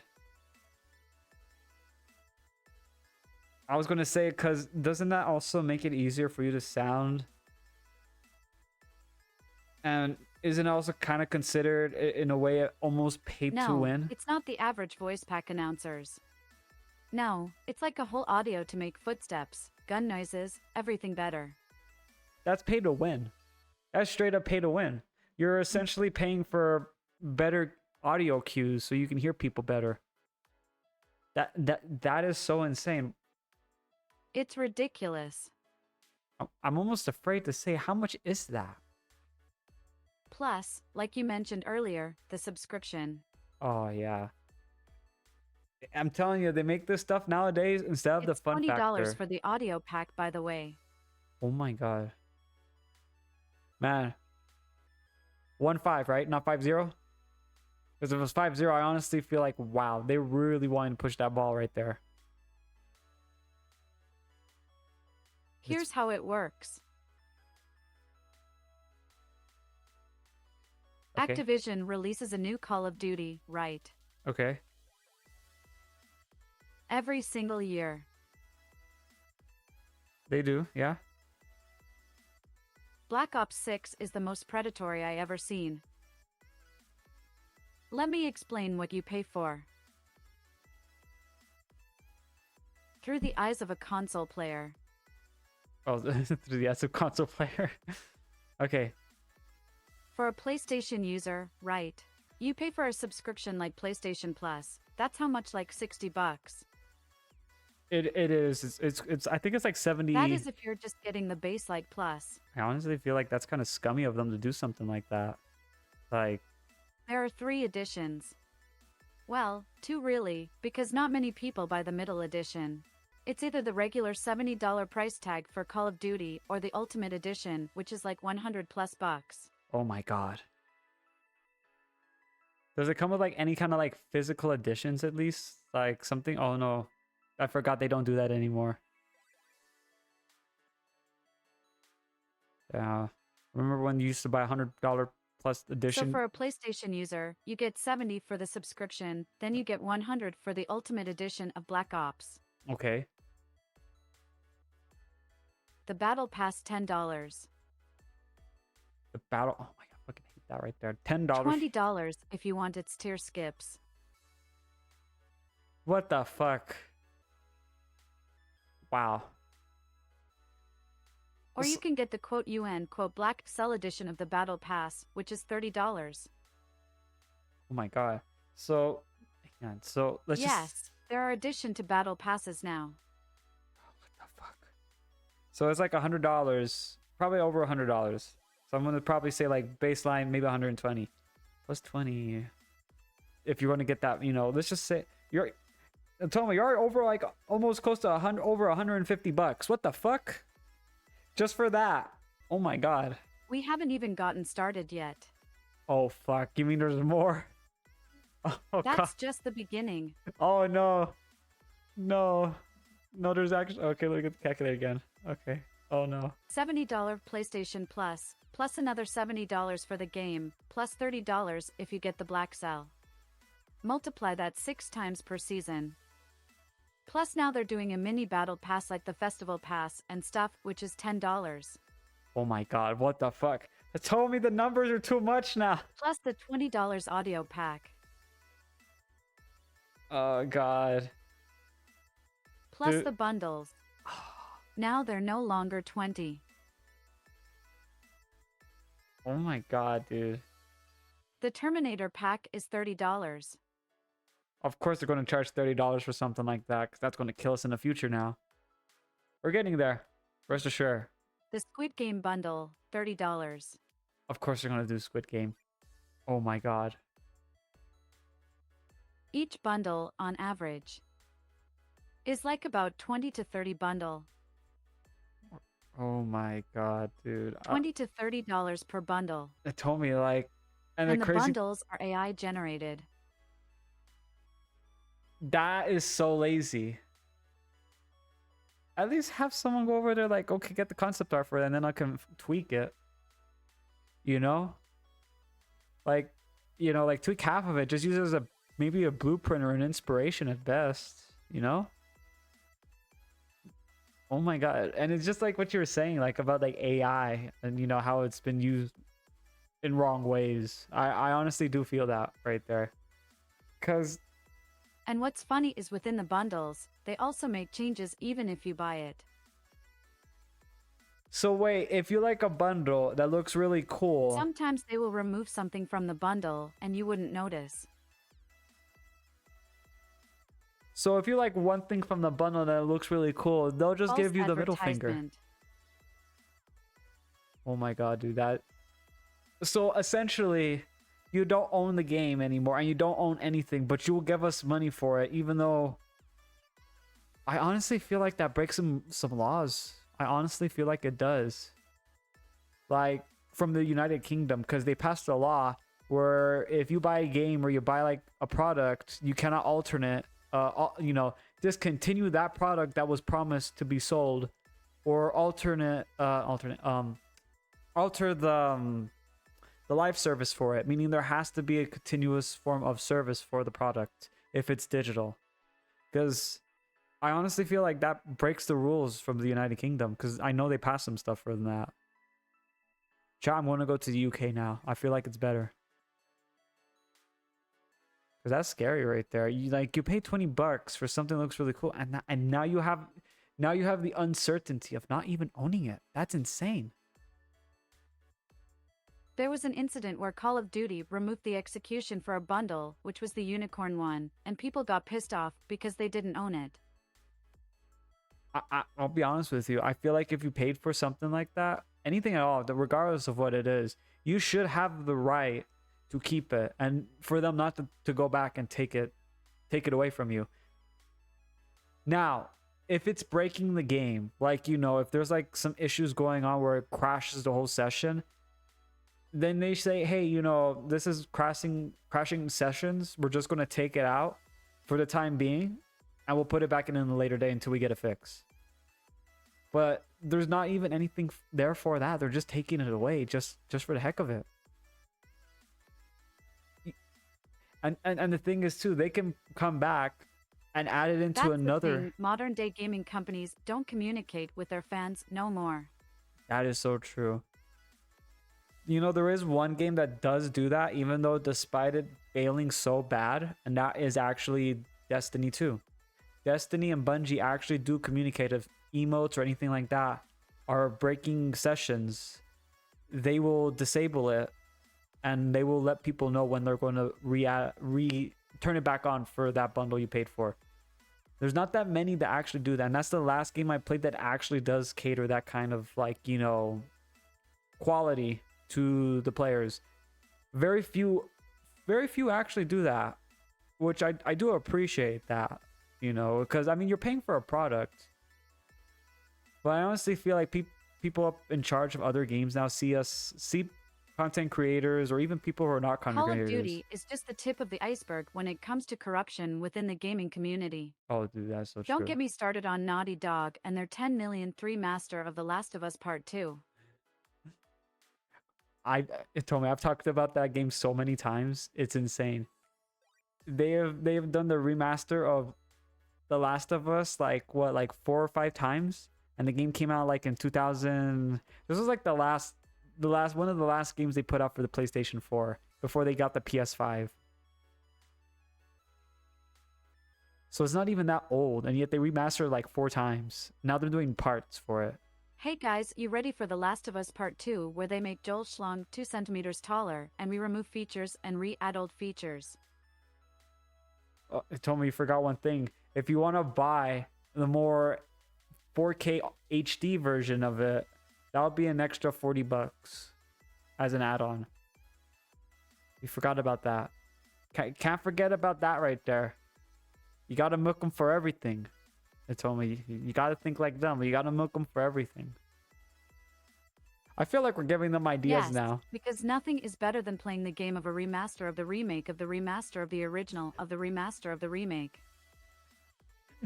I was gonna say, because doesn't that also make it easier for you to sound? And isn't it also kind of considered, in a way, almost paid to win? No, it's not the average voice pack announcers. No, it's like a whole audio to make footsteps, gun noises, everything better. That's pay to win. That's straight up pay to win. You're essentially paying for better audio cues so you can hear people better. That is so insane. It's ridiculous. I'm almost afraid to say, how much is that? Plus, like you mentioned earlier, the subscription. Oh, yeah. I'm telling you, they make this stuff nowadays instead of the fun factor. It's $20 for the audio pack, by the way. Oh my god. Man. 1-5, right? Not 5-0? Because if it was 5-0, I honestly feel like, wow, they really wanted to push that ball right there. Here's how it works. Okay. Activision releases a new Call of Duty, right? Okay. Every single year. They do, yeah. Black Ops 6 is the most predatory I ever seen. Let me explain what you pay for. Through the eyes of a console player. Oh, through the eyes of a console player. Okay. For a PlayStation user, right? You pay for a subscription like PlayStation Plus. That's how much, like $60. It is. It's I think it's like 70. That is if you're just getting the base like Plus. I honestly feel like that's kind of scummy of them to do something like that. Like, there are 3 editions. Well, 2 really, because not many people buy the middle edition. It's either the regular $70 price tag for Call of Duty or the Ultimate Edition, which is like $100+. Oh my god. Does it come with like any kind of like physical editions at least? Like something? Oh no. I forgot they don't do that anymore. Yeah. Remember when you used to buy $100 plus edition? So for a PlayStation user, you get $70 for the subscription, then you get $100 for the Ultimate Edition of Black Ops. Okay. The Battle Pass $10. The battle. Oh my god. that right there. $10. $20 if you want its tier skips. What the fuck? Wow. Or you can get the quote UN quote Black Cell edition of the Battle Pass, which is $30. Oh my god. So, hang on. So let's just. Yes, there are addition to Battle Passes now. What the fuck? So it's like $100, probably over $100. So I'm gonna probably say like baseline, maybe 120 plus 20. If you want to get that, you know, let's just say you're. Tell me, you're over like almost close to over $150. What the fuck? Just for that? Oh my god. We haven't even gotten started yet. Oh fuck! You mean there's more? Oh That's god. just the beginning. Oh no. No. No, there's actually. Okay, look at the calculator again. Okay. Oh no. $70 PlayStation Plus, plus another $70 for the game, plus $30 if you get the Black Cell. Multiply that 6 times per season. Plus now they're doing a mini battle pass like the festival pass and stuff, which is $10. Oh my god, what the fuck? It told me the numbers are too much now. Plus the $20 audio pack. Oh god. Plus Dude. the bundles. Now they're no longer 20. Oh my god, dude. The Terminator pack is $30. Of course they're going to charge $30 for something like that, because that's going to kill us in the future now. We're getting there. Rest assured. The Squid Game bundle, $30. Of course they're going to do Squid Game. Oh my god. Each bundle, on average, is like about 20 to 30 bundle. Oh my god, dude. $20 to $30 per bundle. It told me like... And the the crazy... bundles are AI generated. That is so lazy. At least have someone go over there like, okay, get the concept art for it, and then I can tweak it. You know? Like, you know, like tweak half of it. Just use it as a maybe a blueprint or an inspiration at best. You know? Oh my god. And it's just like what you were saying, like about like AI and you know how it's been used in wrong ways. I honestly do feel that right there. Cause And what's funny is within the bundles, they also make changes even if you buy it. so wait, if you like a bundle that looks really cool. Sometimes they will remove something from the bundle and you wouldn't notice. So if you like one thing from the bundle that looks really cool, they'll just give you the middle finger. Advertisement. Oh my god, dude, that... So essentially, you don't own the game anymore and you don't own anything, but you will give us money for it, even though... I honestly feel like that breaks some laws. I honestly feel like it does. Like, from the United Kingdom, because they passed a law where if you buy a game or you buy like a product, you cannot alternate, you know, discontinue that product that was promised to be sold, or alter the live service for it, meaning there has to be a continuous form of service for the product if it's digital. Because I honestly feel like that breaks the rules from the United Kingdom, because I know they passed some stuff for that. Chat, I'm going to go to the UK now. I feel like it's better. Because that's scary right there. You pay $20 for something that looks really cool, and now you have the uncertainty of not even owning it. That's insane. There was an incident where Call of Duty removed the execution for a bundle, which was the unicorn one, and people got pissed off because they didn't own it. I'll be honest with you. I feel like if you paid for something like that, anything at all, regardless of what it is, you should have the right to keep it, and for them not to go back and take it away from you. Now, if it's breaking the game, like, you know, if there's like some issues going on where it crashes the whole session, then they say, hey, you know, this is crashing sessions. We're just going to take it out for the time being, and we'll put it back in a later day until we get a fix. But there's not even anything there for that. They're just taking it away just for the heck of it. And the thing is too, they can come back and add it into another. Modern day gaming companies don't communicate with their fans no more. That is so true. You know, there is one game that does do that, even though despite it failing so bad, and that is actually Destiny 2. Destiny and Bungie actually do communicate. If emotes or anything like that are breaking sessions, they will disable it and they will let people know when they're going to turn it back on for that bundle you paid for. There's not that many that actually do that, and that's the last game I played that actually does cater that kind of, like, you know, quality to the players. Very few actually do that, which I do appreciate that, you know, because I mean, you're paying for a product. But I honestly feel like people up in charge of other games now see content creators or even people who are not content creators. Call of Duty is just the tip of the iceberg when it comes to corruption within the gaming community. Oh, dude, that's so true. Don't get me started on Naughty Dog and their 10 million remaster of The Last of Us Part 2. It told me I've talked about that game so many times. It's insane. They have done the remaster of The Last of Us like 4 or 5 times, and the game came out like in 2000. This was like the last one of the last games they put out for the PlayStation 4 before they got the PS5. So it's not even that old, and yet they remastered like 4 times. Now they're doing parts for it. Hey guys, you ready for The Last of Us Part 2, where they make Joel Schlong 2 centimeters taller, and we remove features and re-add old features? Oh, it told me you forgot one thing. If you want to buy the more 4K HD version of it, that would be an extra $40 as an add-on. You forgot about that. Can't forget about that right there. You gotta milk them for everything. It told me you gotta think like them. You gotta milk them for everything. I feel like we're giving them ideas now. Because nothing is better than playing the game of a remaster of the remake of the remaster of the original of the remaster of the remake.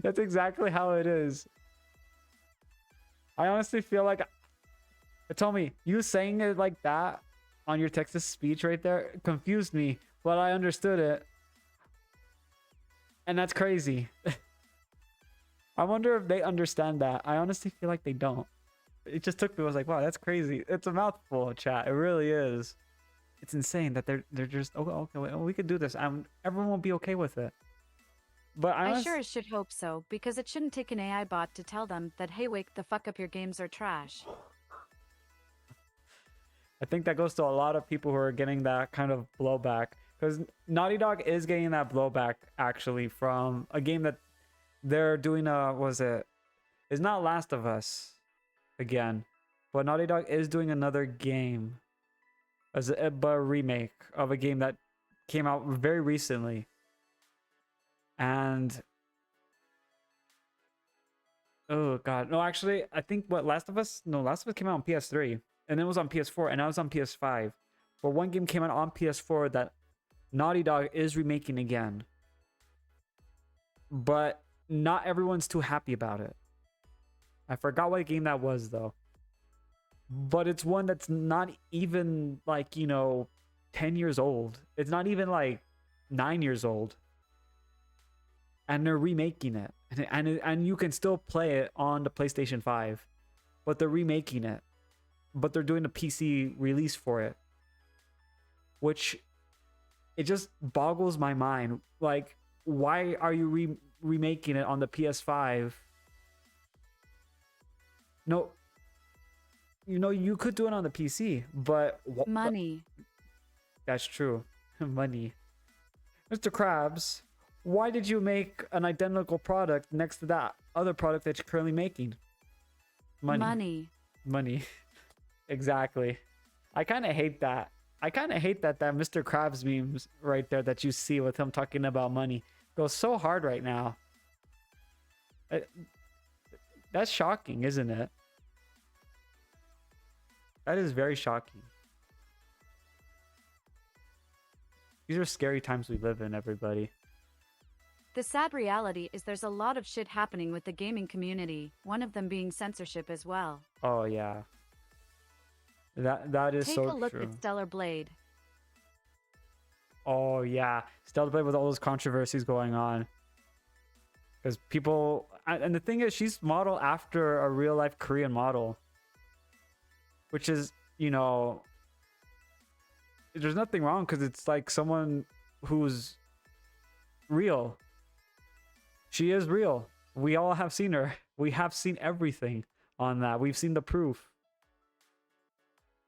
That's exactly how it is. I honestly feel like it told me you saying it like that on your Texas speech right there confused me, but I understood it. And that's crazy. I wonder if they understand that. I honestly feel like they don't. It just took me. I was like, wow, that's crazy. It's a mouthful, chat. It really is. It's insane that they're just, oh, okay, we could do this. Everyone will be okay with it. But I sure as shit hope so, because it shouldn't take an AI bot to tell them that, hey, wake the fuck up, your games are trash. I think that goes to a lot of people who are getting that kind of blowback, because Naughty Dog is getting that blowback actually from a game that they're doing. It's not Last of Us again, but Naughty Dog is doing another game as a remake of a game that came out very recently. And oh god, no, actually, I think Last of Us came out on PS3, and then it was on PS4, and now it's on PS5. But one game came out on PS4 that Naughty Dog is remaking again, but not everyone's too happy about it. I forgot what game that was though, but it's one that's not even 10 years old. It's not even 9 years old. And they're remaking it, and you can still play it on the PlayStation 5, but they're remaking it, but they're doing a PC release for it, which it just boggles my mind. Like, why are you remaking it on the PS5? No, you could do it on the PC, but money. That's true. Money. Mr. Krabs, why did you make an identical product next to that other product that you're currently making? Money. Exactly. I kind of hate that. That Mr. Krabs memes right there that you see with him talking about money goes so hard right now. That's shocking, isn't it? That is very shocking. These are scary times we live in, everybody. The sad reality is there's a lot of shit happening with the gaming community, one of them being censorship as well. Oh yeah. That is so true. Take a look at Stellar Blade. Oh yeah, Stellar Blade with all those controversies going on. Because people, and the thing is, she's modeled after a real life Korean model, which is, there's nothing wrong because it's like someone who's real. She is real. We all have seen her. We have seen everything on that. We've seen the proof.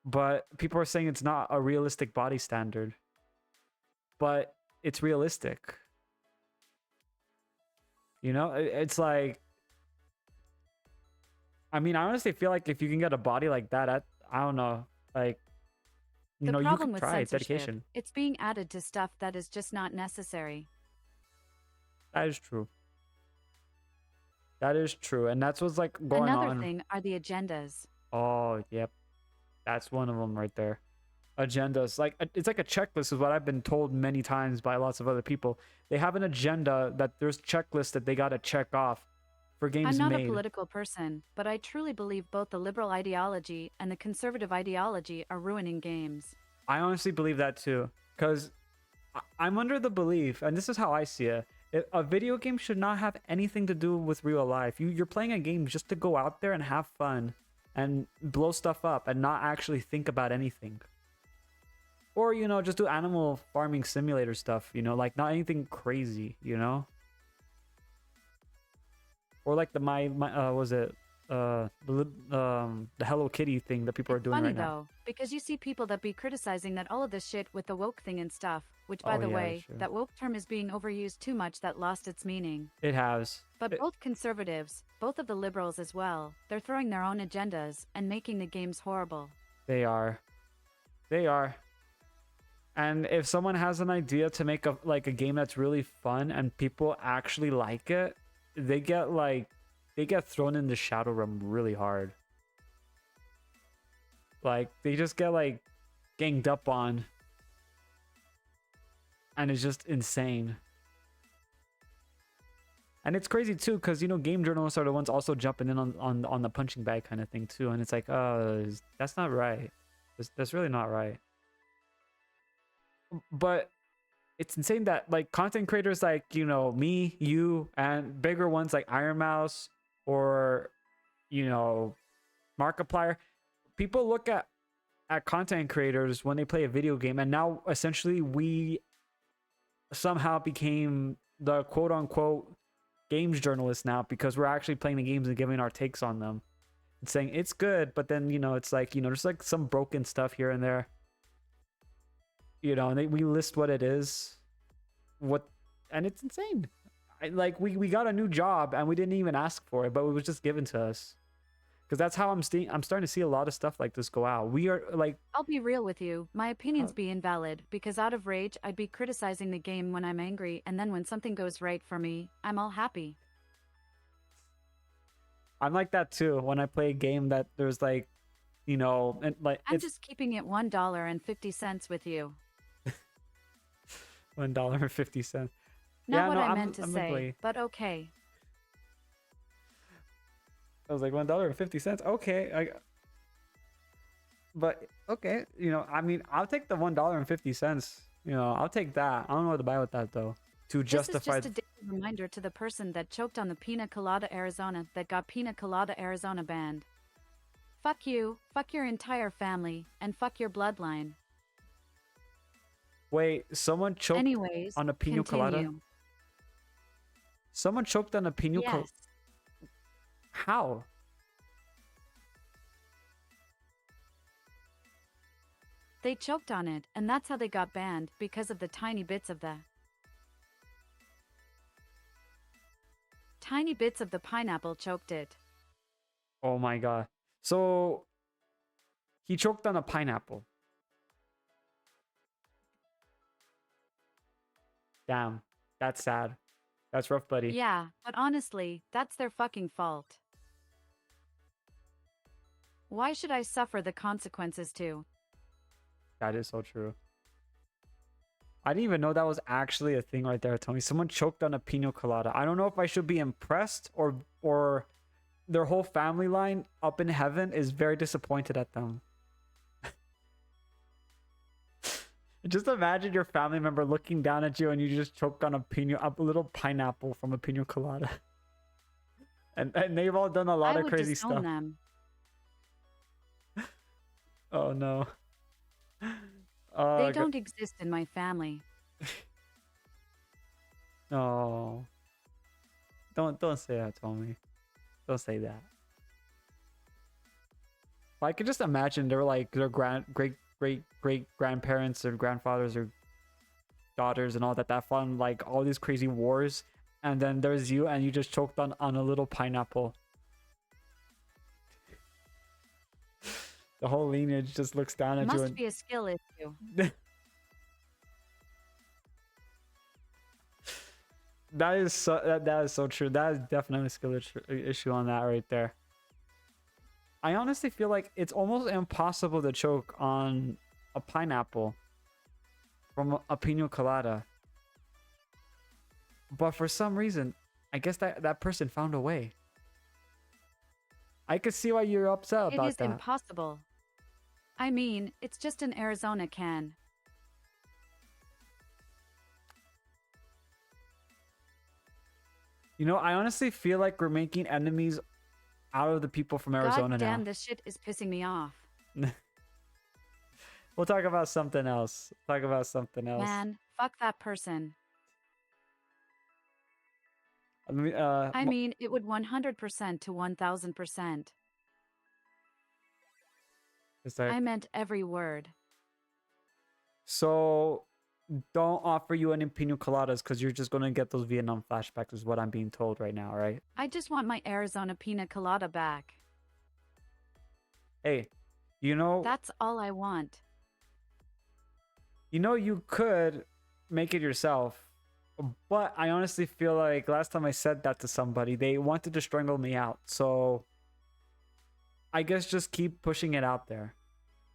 But people are saying it's not a realistic body standard. But it's realistic. You know, it's like, I mean, I honestly feel like if you can get a body like that, I don't know, like, you know, you problem could with try it, censorship, dedication. it's being added to stuff that is just not necessary. That is true. That is true. And that's what's like going on. Another thing are the agendas. Oh, yep. That's one of them right there. Agendas. Like, it's like a checklist is what I've been told many times by lots of other people. They have an agenda that there's checklists that they got to check off for games I'm not made. a political person, but I truly believe both the liberal ideology and the conservative ideology are ruining games. I honestly believe that too. Because I'm under the belief, and this is how I see it, a video game should not have anything to do with real life. You're playing a game just to go out there and have fun and blow stuff up and not actually think about anything. Or, you know, just do animal farming simulator stuff, you know, like not anything crazy, you know? Or like the the Hello Kitty thing that people are doing right now. It's funny though, because you see people that be criticizing that all of this shit with the woke thing and stuff, which by the way, that woke term is being overused too much that lost its meaning. It has. But both conservatives, both of the liberals as well, they're throwing their own agendas and making the games horrible. They are. They are. And if someone has an idea to make a game that's really fun and people actually like it, they get thrown in the shadow realm really hard. Like they just get like ganged up on. And it's just insane. And it's crazy too, because you know, game journalists are the ones also jumping in on the punching bag kind of thing too. And it's like, that's not right. That's really not right. But it's insane that like content creators like, you know, me, you, and bigger ones like Iron Mouse or, you know, Markiplier, people look at content creators when they play a video game, and now essentially we somehow became the quote unquote games journalists now because we're actually playing the games and giving our takes on them and saying it's good, but then, you know, it's like, you know, there's like some broken stuff here and there. You know, and we list what it is, and it's insane. We got a new job and we didn't even ask for it, but it was just given to us. Because that's how I'm starting to see a lot of stuff like this go out. We are like, I'll be real with you. My opinions be invalid because out of rage, I'd be criticizing the game when I'm angry, and then when something goes right for me, I'm all happy. I'm like that too. When I play a game that there's like, you know, and like I'm just keeping it $1.50 with you. $1.50. Not what I meant to say, but okay. I was like $1.50. Okay, but okay, you know, I mean, I'll take the $1.50. You know, I'll take that. I don't know what to buy with that though. To justify. This is just a daily reminder to the person that choked on the Pina Colada Arizona that got Pina Colada Arizona banned. Fuck you, fuck your entire family, and fuck your bloodline. Wait, someone choked on a Pina Colada? Someone choked on a Pina Colada? Yes. How? They choked on it, and that's how they got banned, because of the tiny bits of the pineapple choked it. Oh my god. So he choked on a pineapple. Damn, that's sad. That's rough, buddy. Yeah, but honestly, that's their fucking fault. Why should I suffer the consequences too? That is so true. I didn't even know that was actually a thing right there, Tony. Someone choked on a pina colada. I don't know if I should be impressed or their whole family line up in heaven is very disappointed at them. Just imagine your family member looking down at you and you just choked on a little pineapple from a pina colada. And they've all done a lot of crazy stuff. Own them. Oh no. They They don't exist in my family. No. Don't say that, Tommy. Don't say that. I could just imagine they're like their great grandparents or grandfathers or daughters and all that fought like all these crazy wars, and then there's you and you just choked on a little pineapple. The whole lineage just looks down at you. Must be a skill issue. That is so true. That is definitely a skill issue on that right there. I honestly feel like it's almost impossible to choke on a pineapple from a pina colada. But for some reason, I guess that person found a way. I could see why you're upset about that. It is impossible. I mean, it's just an Arizona can. You know, I honestly feel like we're making enemies out of the people from Arizona now. God damn, this shit is pissing me off. We'll talk about something else. Man, fuck that person. I mean, it would 100% to 1000%. I meant every word. So, don't offer you any pina coladas because you're just going to get those Vietnam flashbacks is what I'm being told right now, right? I just want my Arizona pina colada back. Hey, you know... That's all I want. You know, you could make it yourself, but I honestly feel like last time I said that to somebody, they wanted to strangle me out. So, I guess just keep pushing it out there.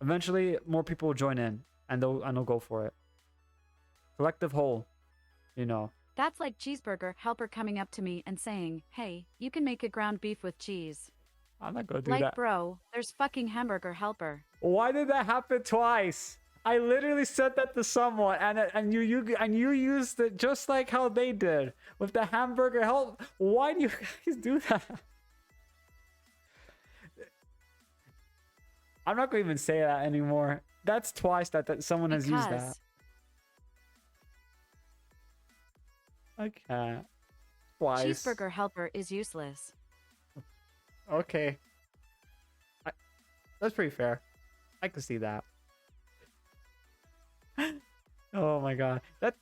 Eventually, more people will join in and they'll go for it. Collective whole, you know. That's like cheeseburger helper coming up to me and saying, hey, you can make a ground beef with cheese. I'm not gonna do that. Like, bro, there's fucking hamburger helper. Why did that happen twice? I literally said that to someone and you used it just like how they did with the hamburger help. Why do you guys do that? I'm not gonna even say that anymore. That's twice that someone has used that. Okay. Twice. Cheeseburger helper is useless. Okay. That's pretty fair. I can see that. Oh my god. That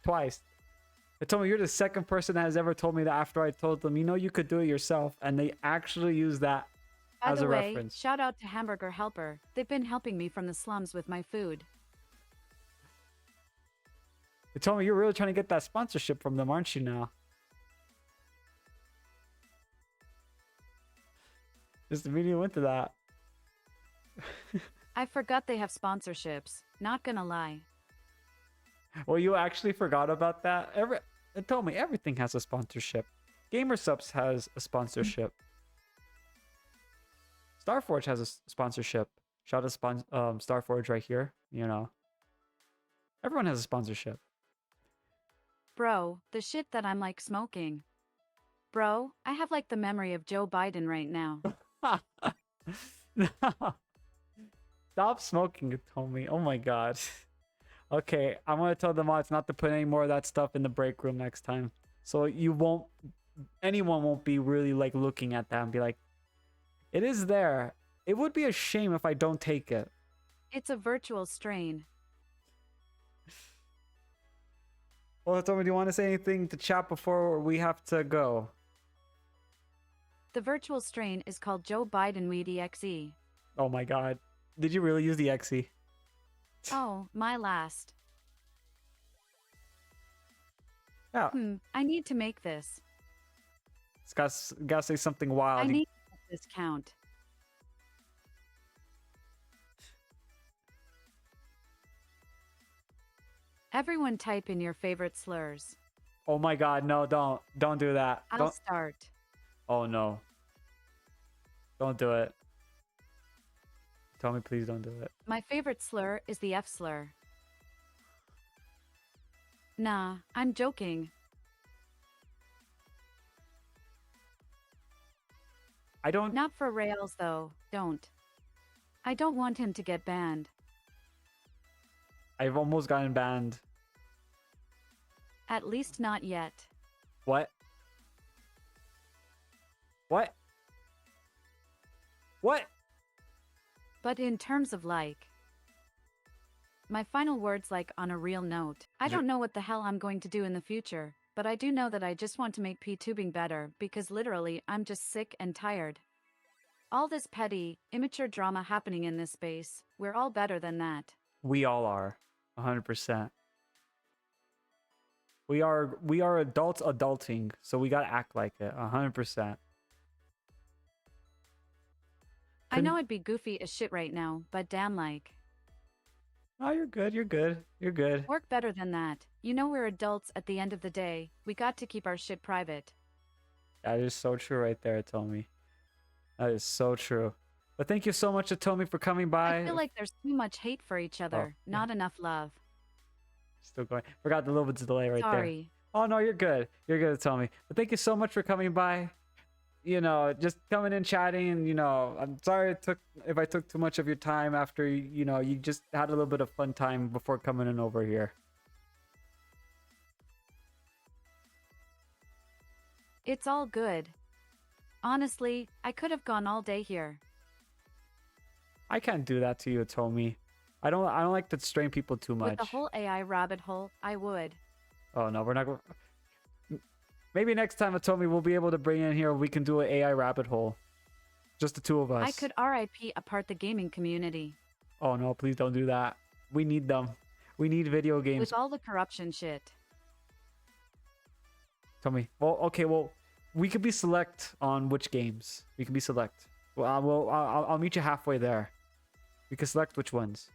twice. They told me you're the second person that has ever told me that after I told them, you know, you could do it yourself. And they actually use that as a reference. Shout out to Hamburger Helper. They've been helping me from the slums with my food. They told me you're really trying to get that sponsorship from them, aren't you now? Just immediately went to that. I forgot they have sponsorships. Not gonna lie. Well, you actually forgot about that? They told me everything has a sponsorship. GamerSubs has a sponsorship. Starforge has a sponsorship. Shout out to Starforge right here. You know. Everyone has a sponsorship. Bro, the shit that I'm like smoking. Bro, I have like the memory of Joe Biden right now. No. Stop smoking, you told me. Oh my god. Okay, I'm gonna tell the mods not to put any more of that stuff in the break room next time. So anyone won't be really like looking at that and be like, it is there. It would be a shame if I don't take it. It's a virtual strain. Well, Tommy, do you want to say anything to chat before we have to go? The virtual strain is called Joe Biden Weed EXE. Oh my god. Did you really use the EXE? Oh, my last. Yeah. I need to make this. It's gotta say something wild. I need to make this count. Everyone type in your favorite slurs. Oh my god, no, don't do that. I'll start. Oh no. Don't do it. Tell me, please don't do it. My favorite slur is the F slur. Nah, I'm joking. I don't... Not for Rails though, don't. I don't want him to get banned. I've almost gotten banned. At least not yet. What? What? What? But in terms of like... My final words, like, on a real note. I don't know what the hell I'm going to do in the future, but I do know that I just want to make p-tubing better, because literally, I'm just sick and tired. All this petty, immature drama happening in this space, we're all better than that. We all are. 100%. We are adults adulting, so we gotta act like it. 100%. I know I'd be goofy as shit right now, but damn, like... Oh, you're good, you're good, you're good. Work better than that. You know we're adults at the end of the day. We got to keep our shit private. That is so true right there, Atomi. That is so true. But thank you so much, Atomi, for coming by. I feel like there's too much hate for each other, not enough love. Still going. Forgot the little bit of delay right Sorry. there. Oh, no, you're good. You're good, Atomi. But thank you so much for coming by. You know, just coming in, chatting, you know, I'm sorry if I took too much of your time after, you know, you just had a little bit of fun time before coming in over here. It's all good. Honestly, I could have gone all day here. I can't do that to you, Atomi. I don't like to strain people too much. With the whole AI rabbit hole, I would. Oh no, we're not going. Maybe next time, Atomi, we'll be able to bring in here. We can do an AI rabbit hole. Just the two of us. I could RIP apart the gaming community. Oh no, please don't do that. We need them. We need video games. With all the corruption shit. Atomi. Well, okay, well, we could be select on which games. We can be select. Well, I'll meet you halfway there. We can select which ones.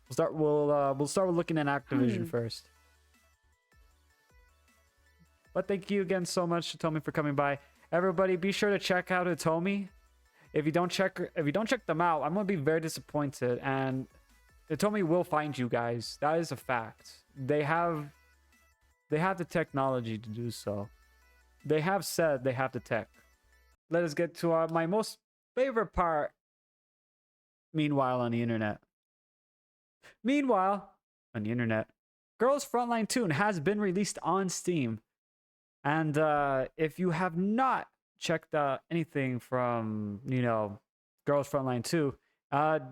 We'll start with looking at Activision first. But thank you again so much, Atomi, for coming by. Everybody, be sure to check out Atomi. If you don't check them out, I'm gonna be very disappointed. And Atomi will find you guys. That is a fact. They have the technology to do so. They have said they have the tech. Let us get to my most favorite part. Meanwhile on the internet. Meanwhile on the internet, Girls Frontline Tune has been released on Steam. And if you have not checked out anything from, you know, Girls Frontline 2,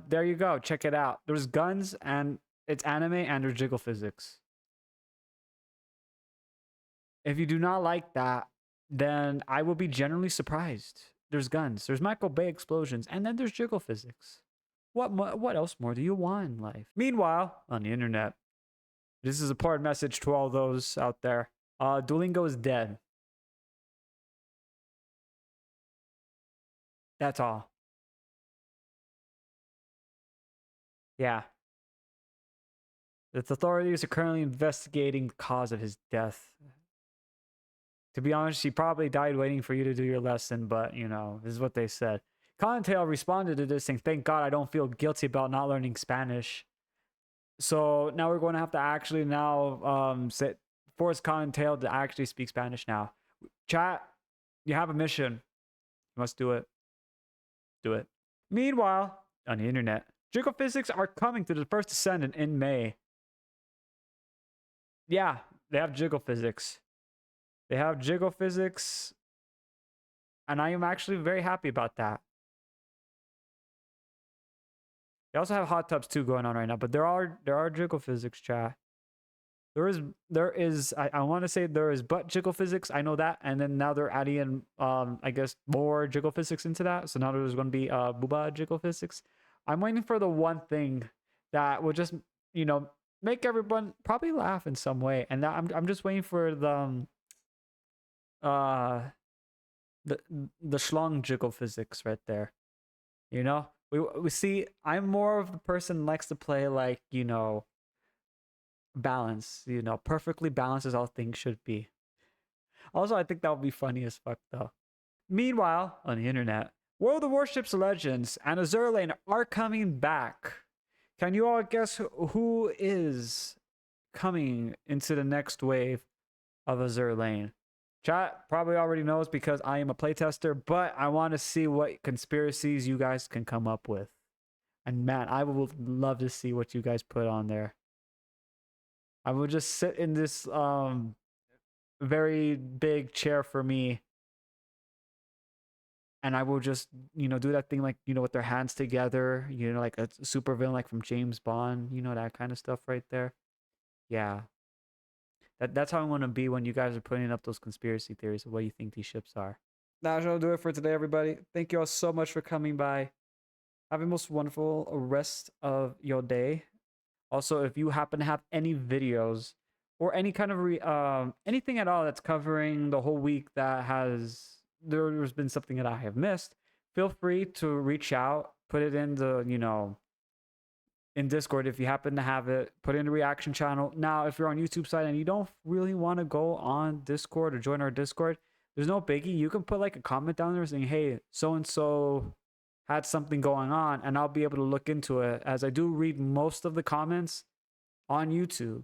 there you go. Check it out. There's guns and it's anime and there's jiggle physics. If you do not like that, then I will be generally surprised. There's guns, there's Michael Bay explosions, and then there's jiggle physics. What else more do you want in life? Meanwhile, on the internet, this is a important message to all those out there. Duolingo is dead. That's all. Yeah. The authorities are currently investigating the cause of his death. To be honest, he probably died waiting for you to do your lesson, but, you know, this is what they said. Cottontail responded to this saying, "Thank God I don't feel guilty about not learning Spanish." So now we're going to have to actually now force Cottontail to actually speak Spanish now. Chat, you have a mission. You must do it. Do it. Meanwhile, on the internet, jiggle physics are coming to the first Descendant in May. Yeah, they have jiggle physics. They have jiggle physics, and I am actually very happy about that. They also have hot tubs too going on right now, but there are jiggle physics, chat. There is I want to say there is butt jiggle physics. I know that, and then now they're adding in I guess more jiggle physics into that. So now there's going to be booba jiggle physics. I'm waiting for the one thing that will just, you know, make everyone probably laugh in some way, and that I'm just waiting for the schlong jiggle physics right there. You know, we see I'm more of the person who likes to play, like, you know, balance, you know, perfectly balanced as all things should be. Also, I think that would be funny as fuck though. Meanwhile, on the internet, World of Warships Legends and Azur Lane are coming back. Can you all guess who is coming into the next wave of Azur Lane? Chat probably already knows because I am a playtester, but I want to see what conspiracies you guys can come up with. And man, I would love to see what you guys put on there. I will just sit in this very big chair for me, and I will just, do that thing like, with their hands together, like a super villain like from James Bond, that kind of stuff right there. Yeah. That's how I want to be when you guys are putting up those conspiracy theories of what you think these ships are. That'll do it for today, everybody. Thank you all so much for coming by. Have a most wonderful rest of your day. Also, if you happen to have any videos or any kind of anything at all that's covering the whole week that there's been something that I have missed, feel free to reach out, put it in the, in Discord if you happen to have it, put it in the reaction channel. Now, if you're on YouTube side and you don't really want to go on Discord or join our Discord, there's no biggie. You can put like a comment down there saying, hey, so and so had something going on, and I'll be able to look into it, as I do read most of the comments on YouTube.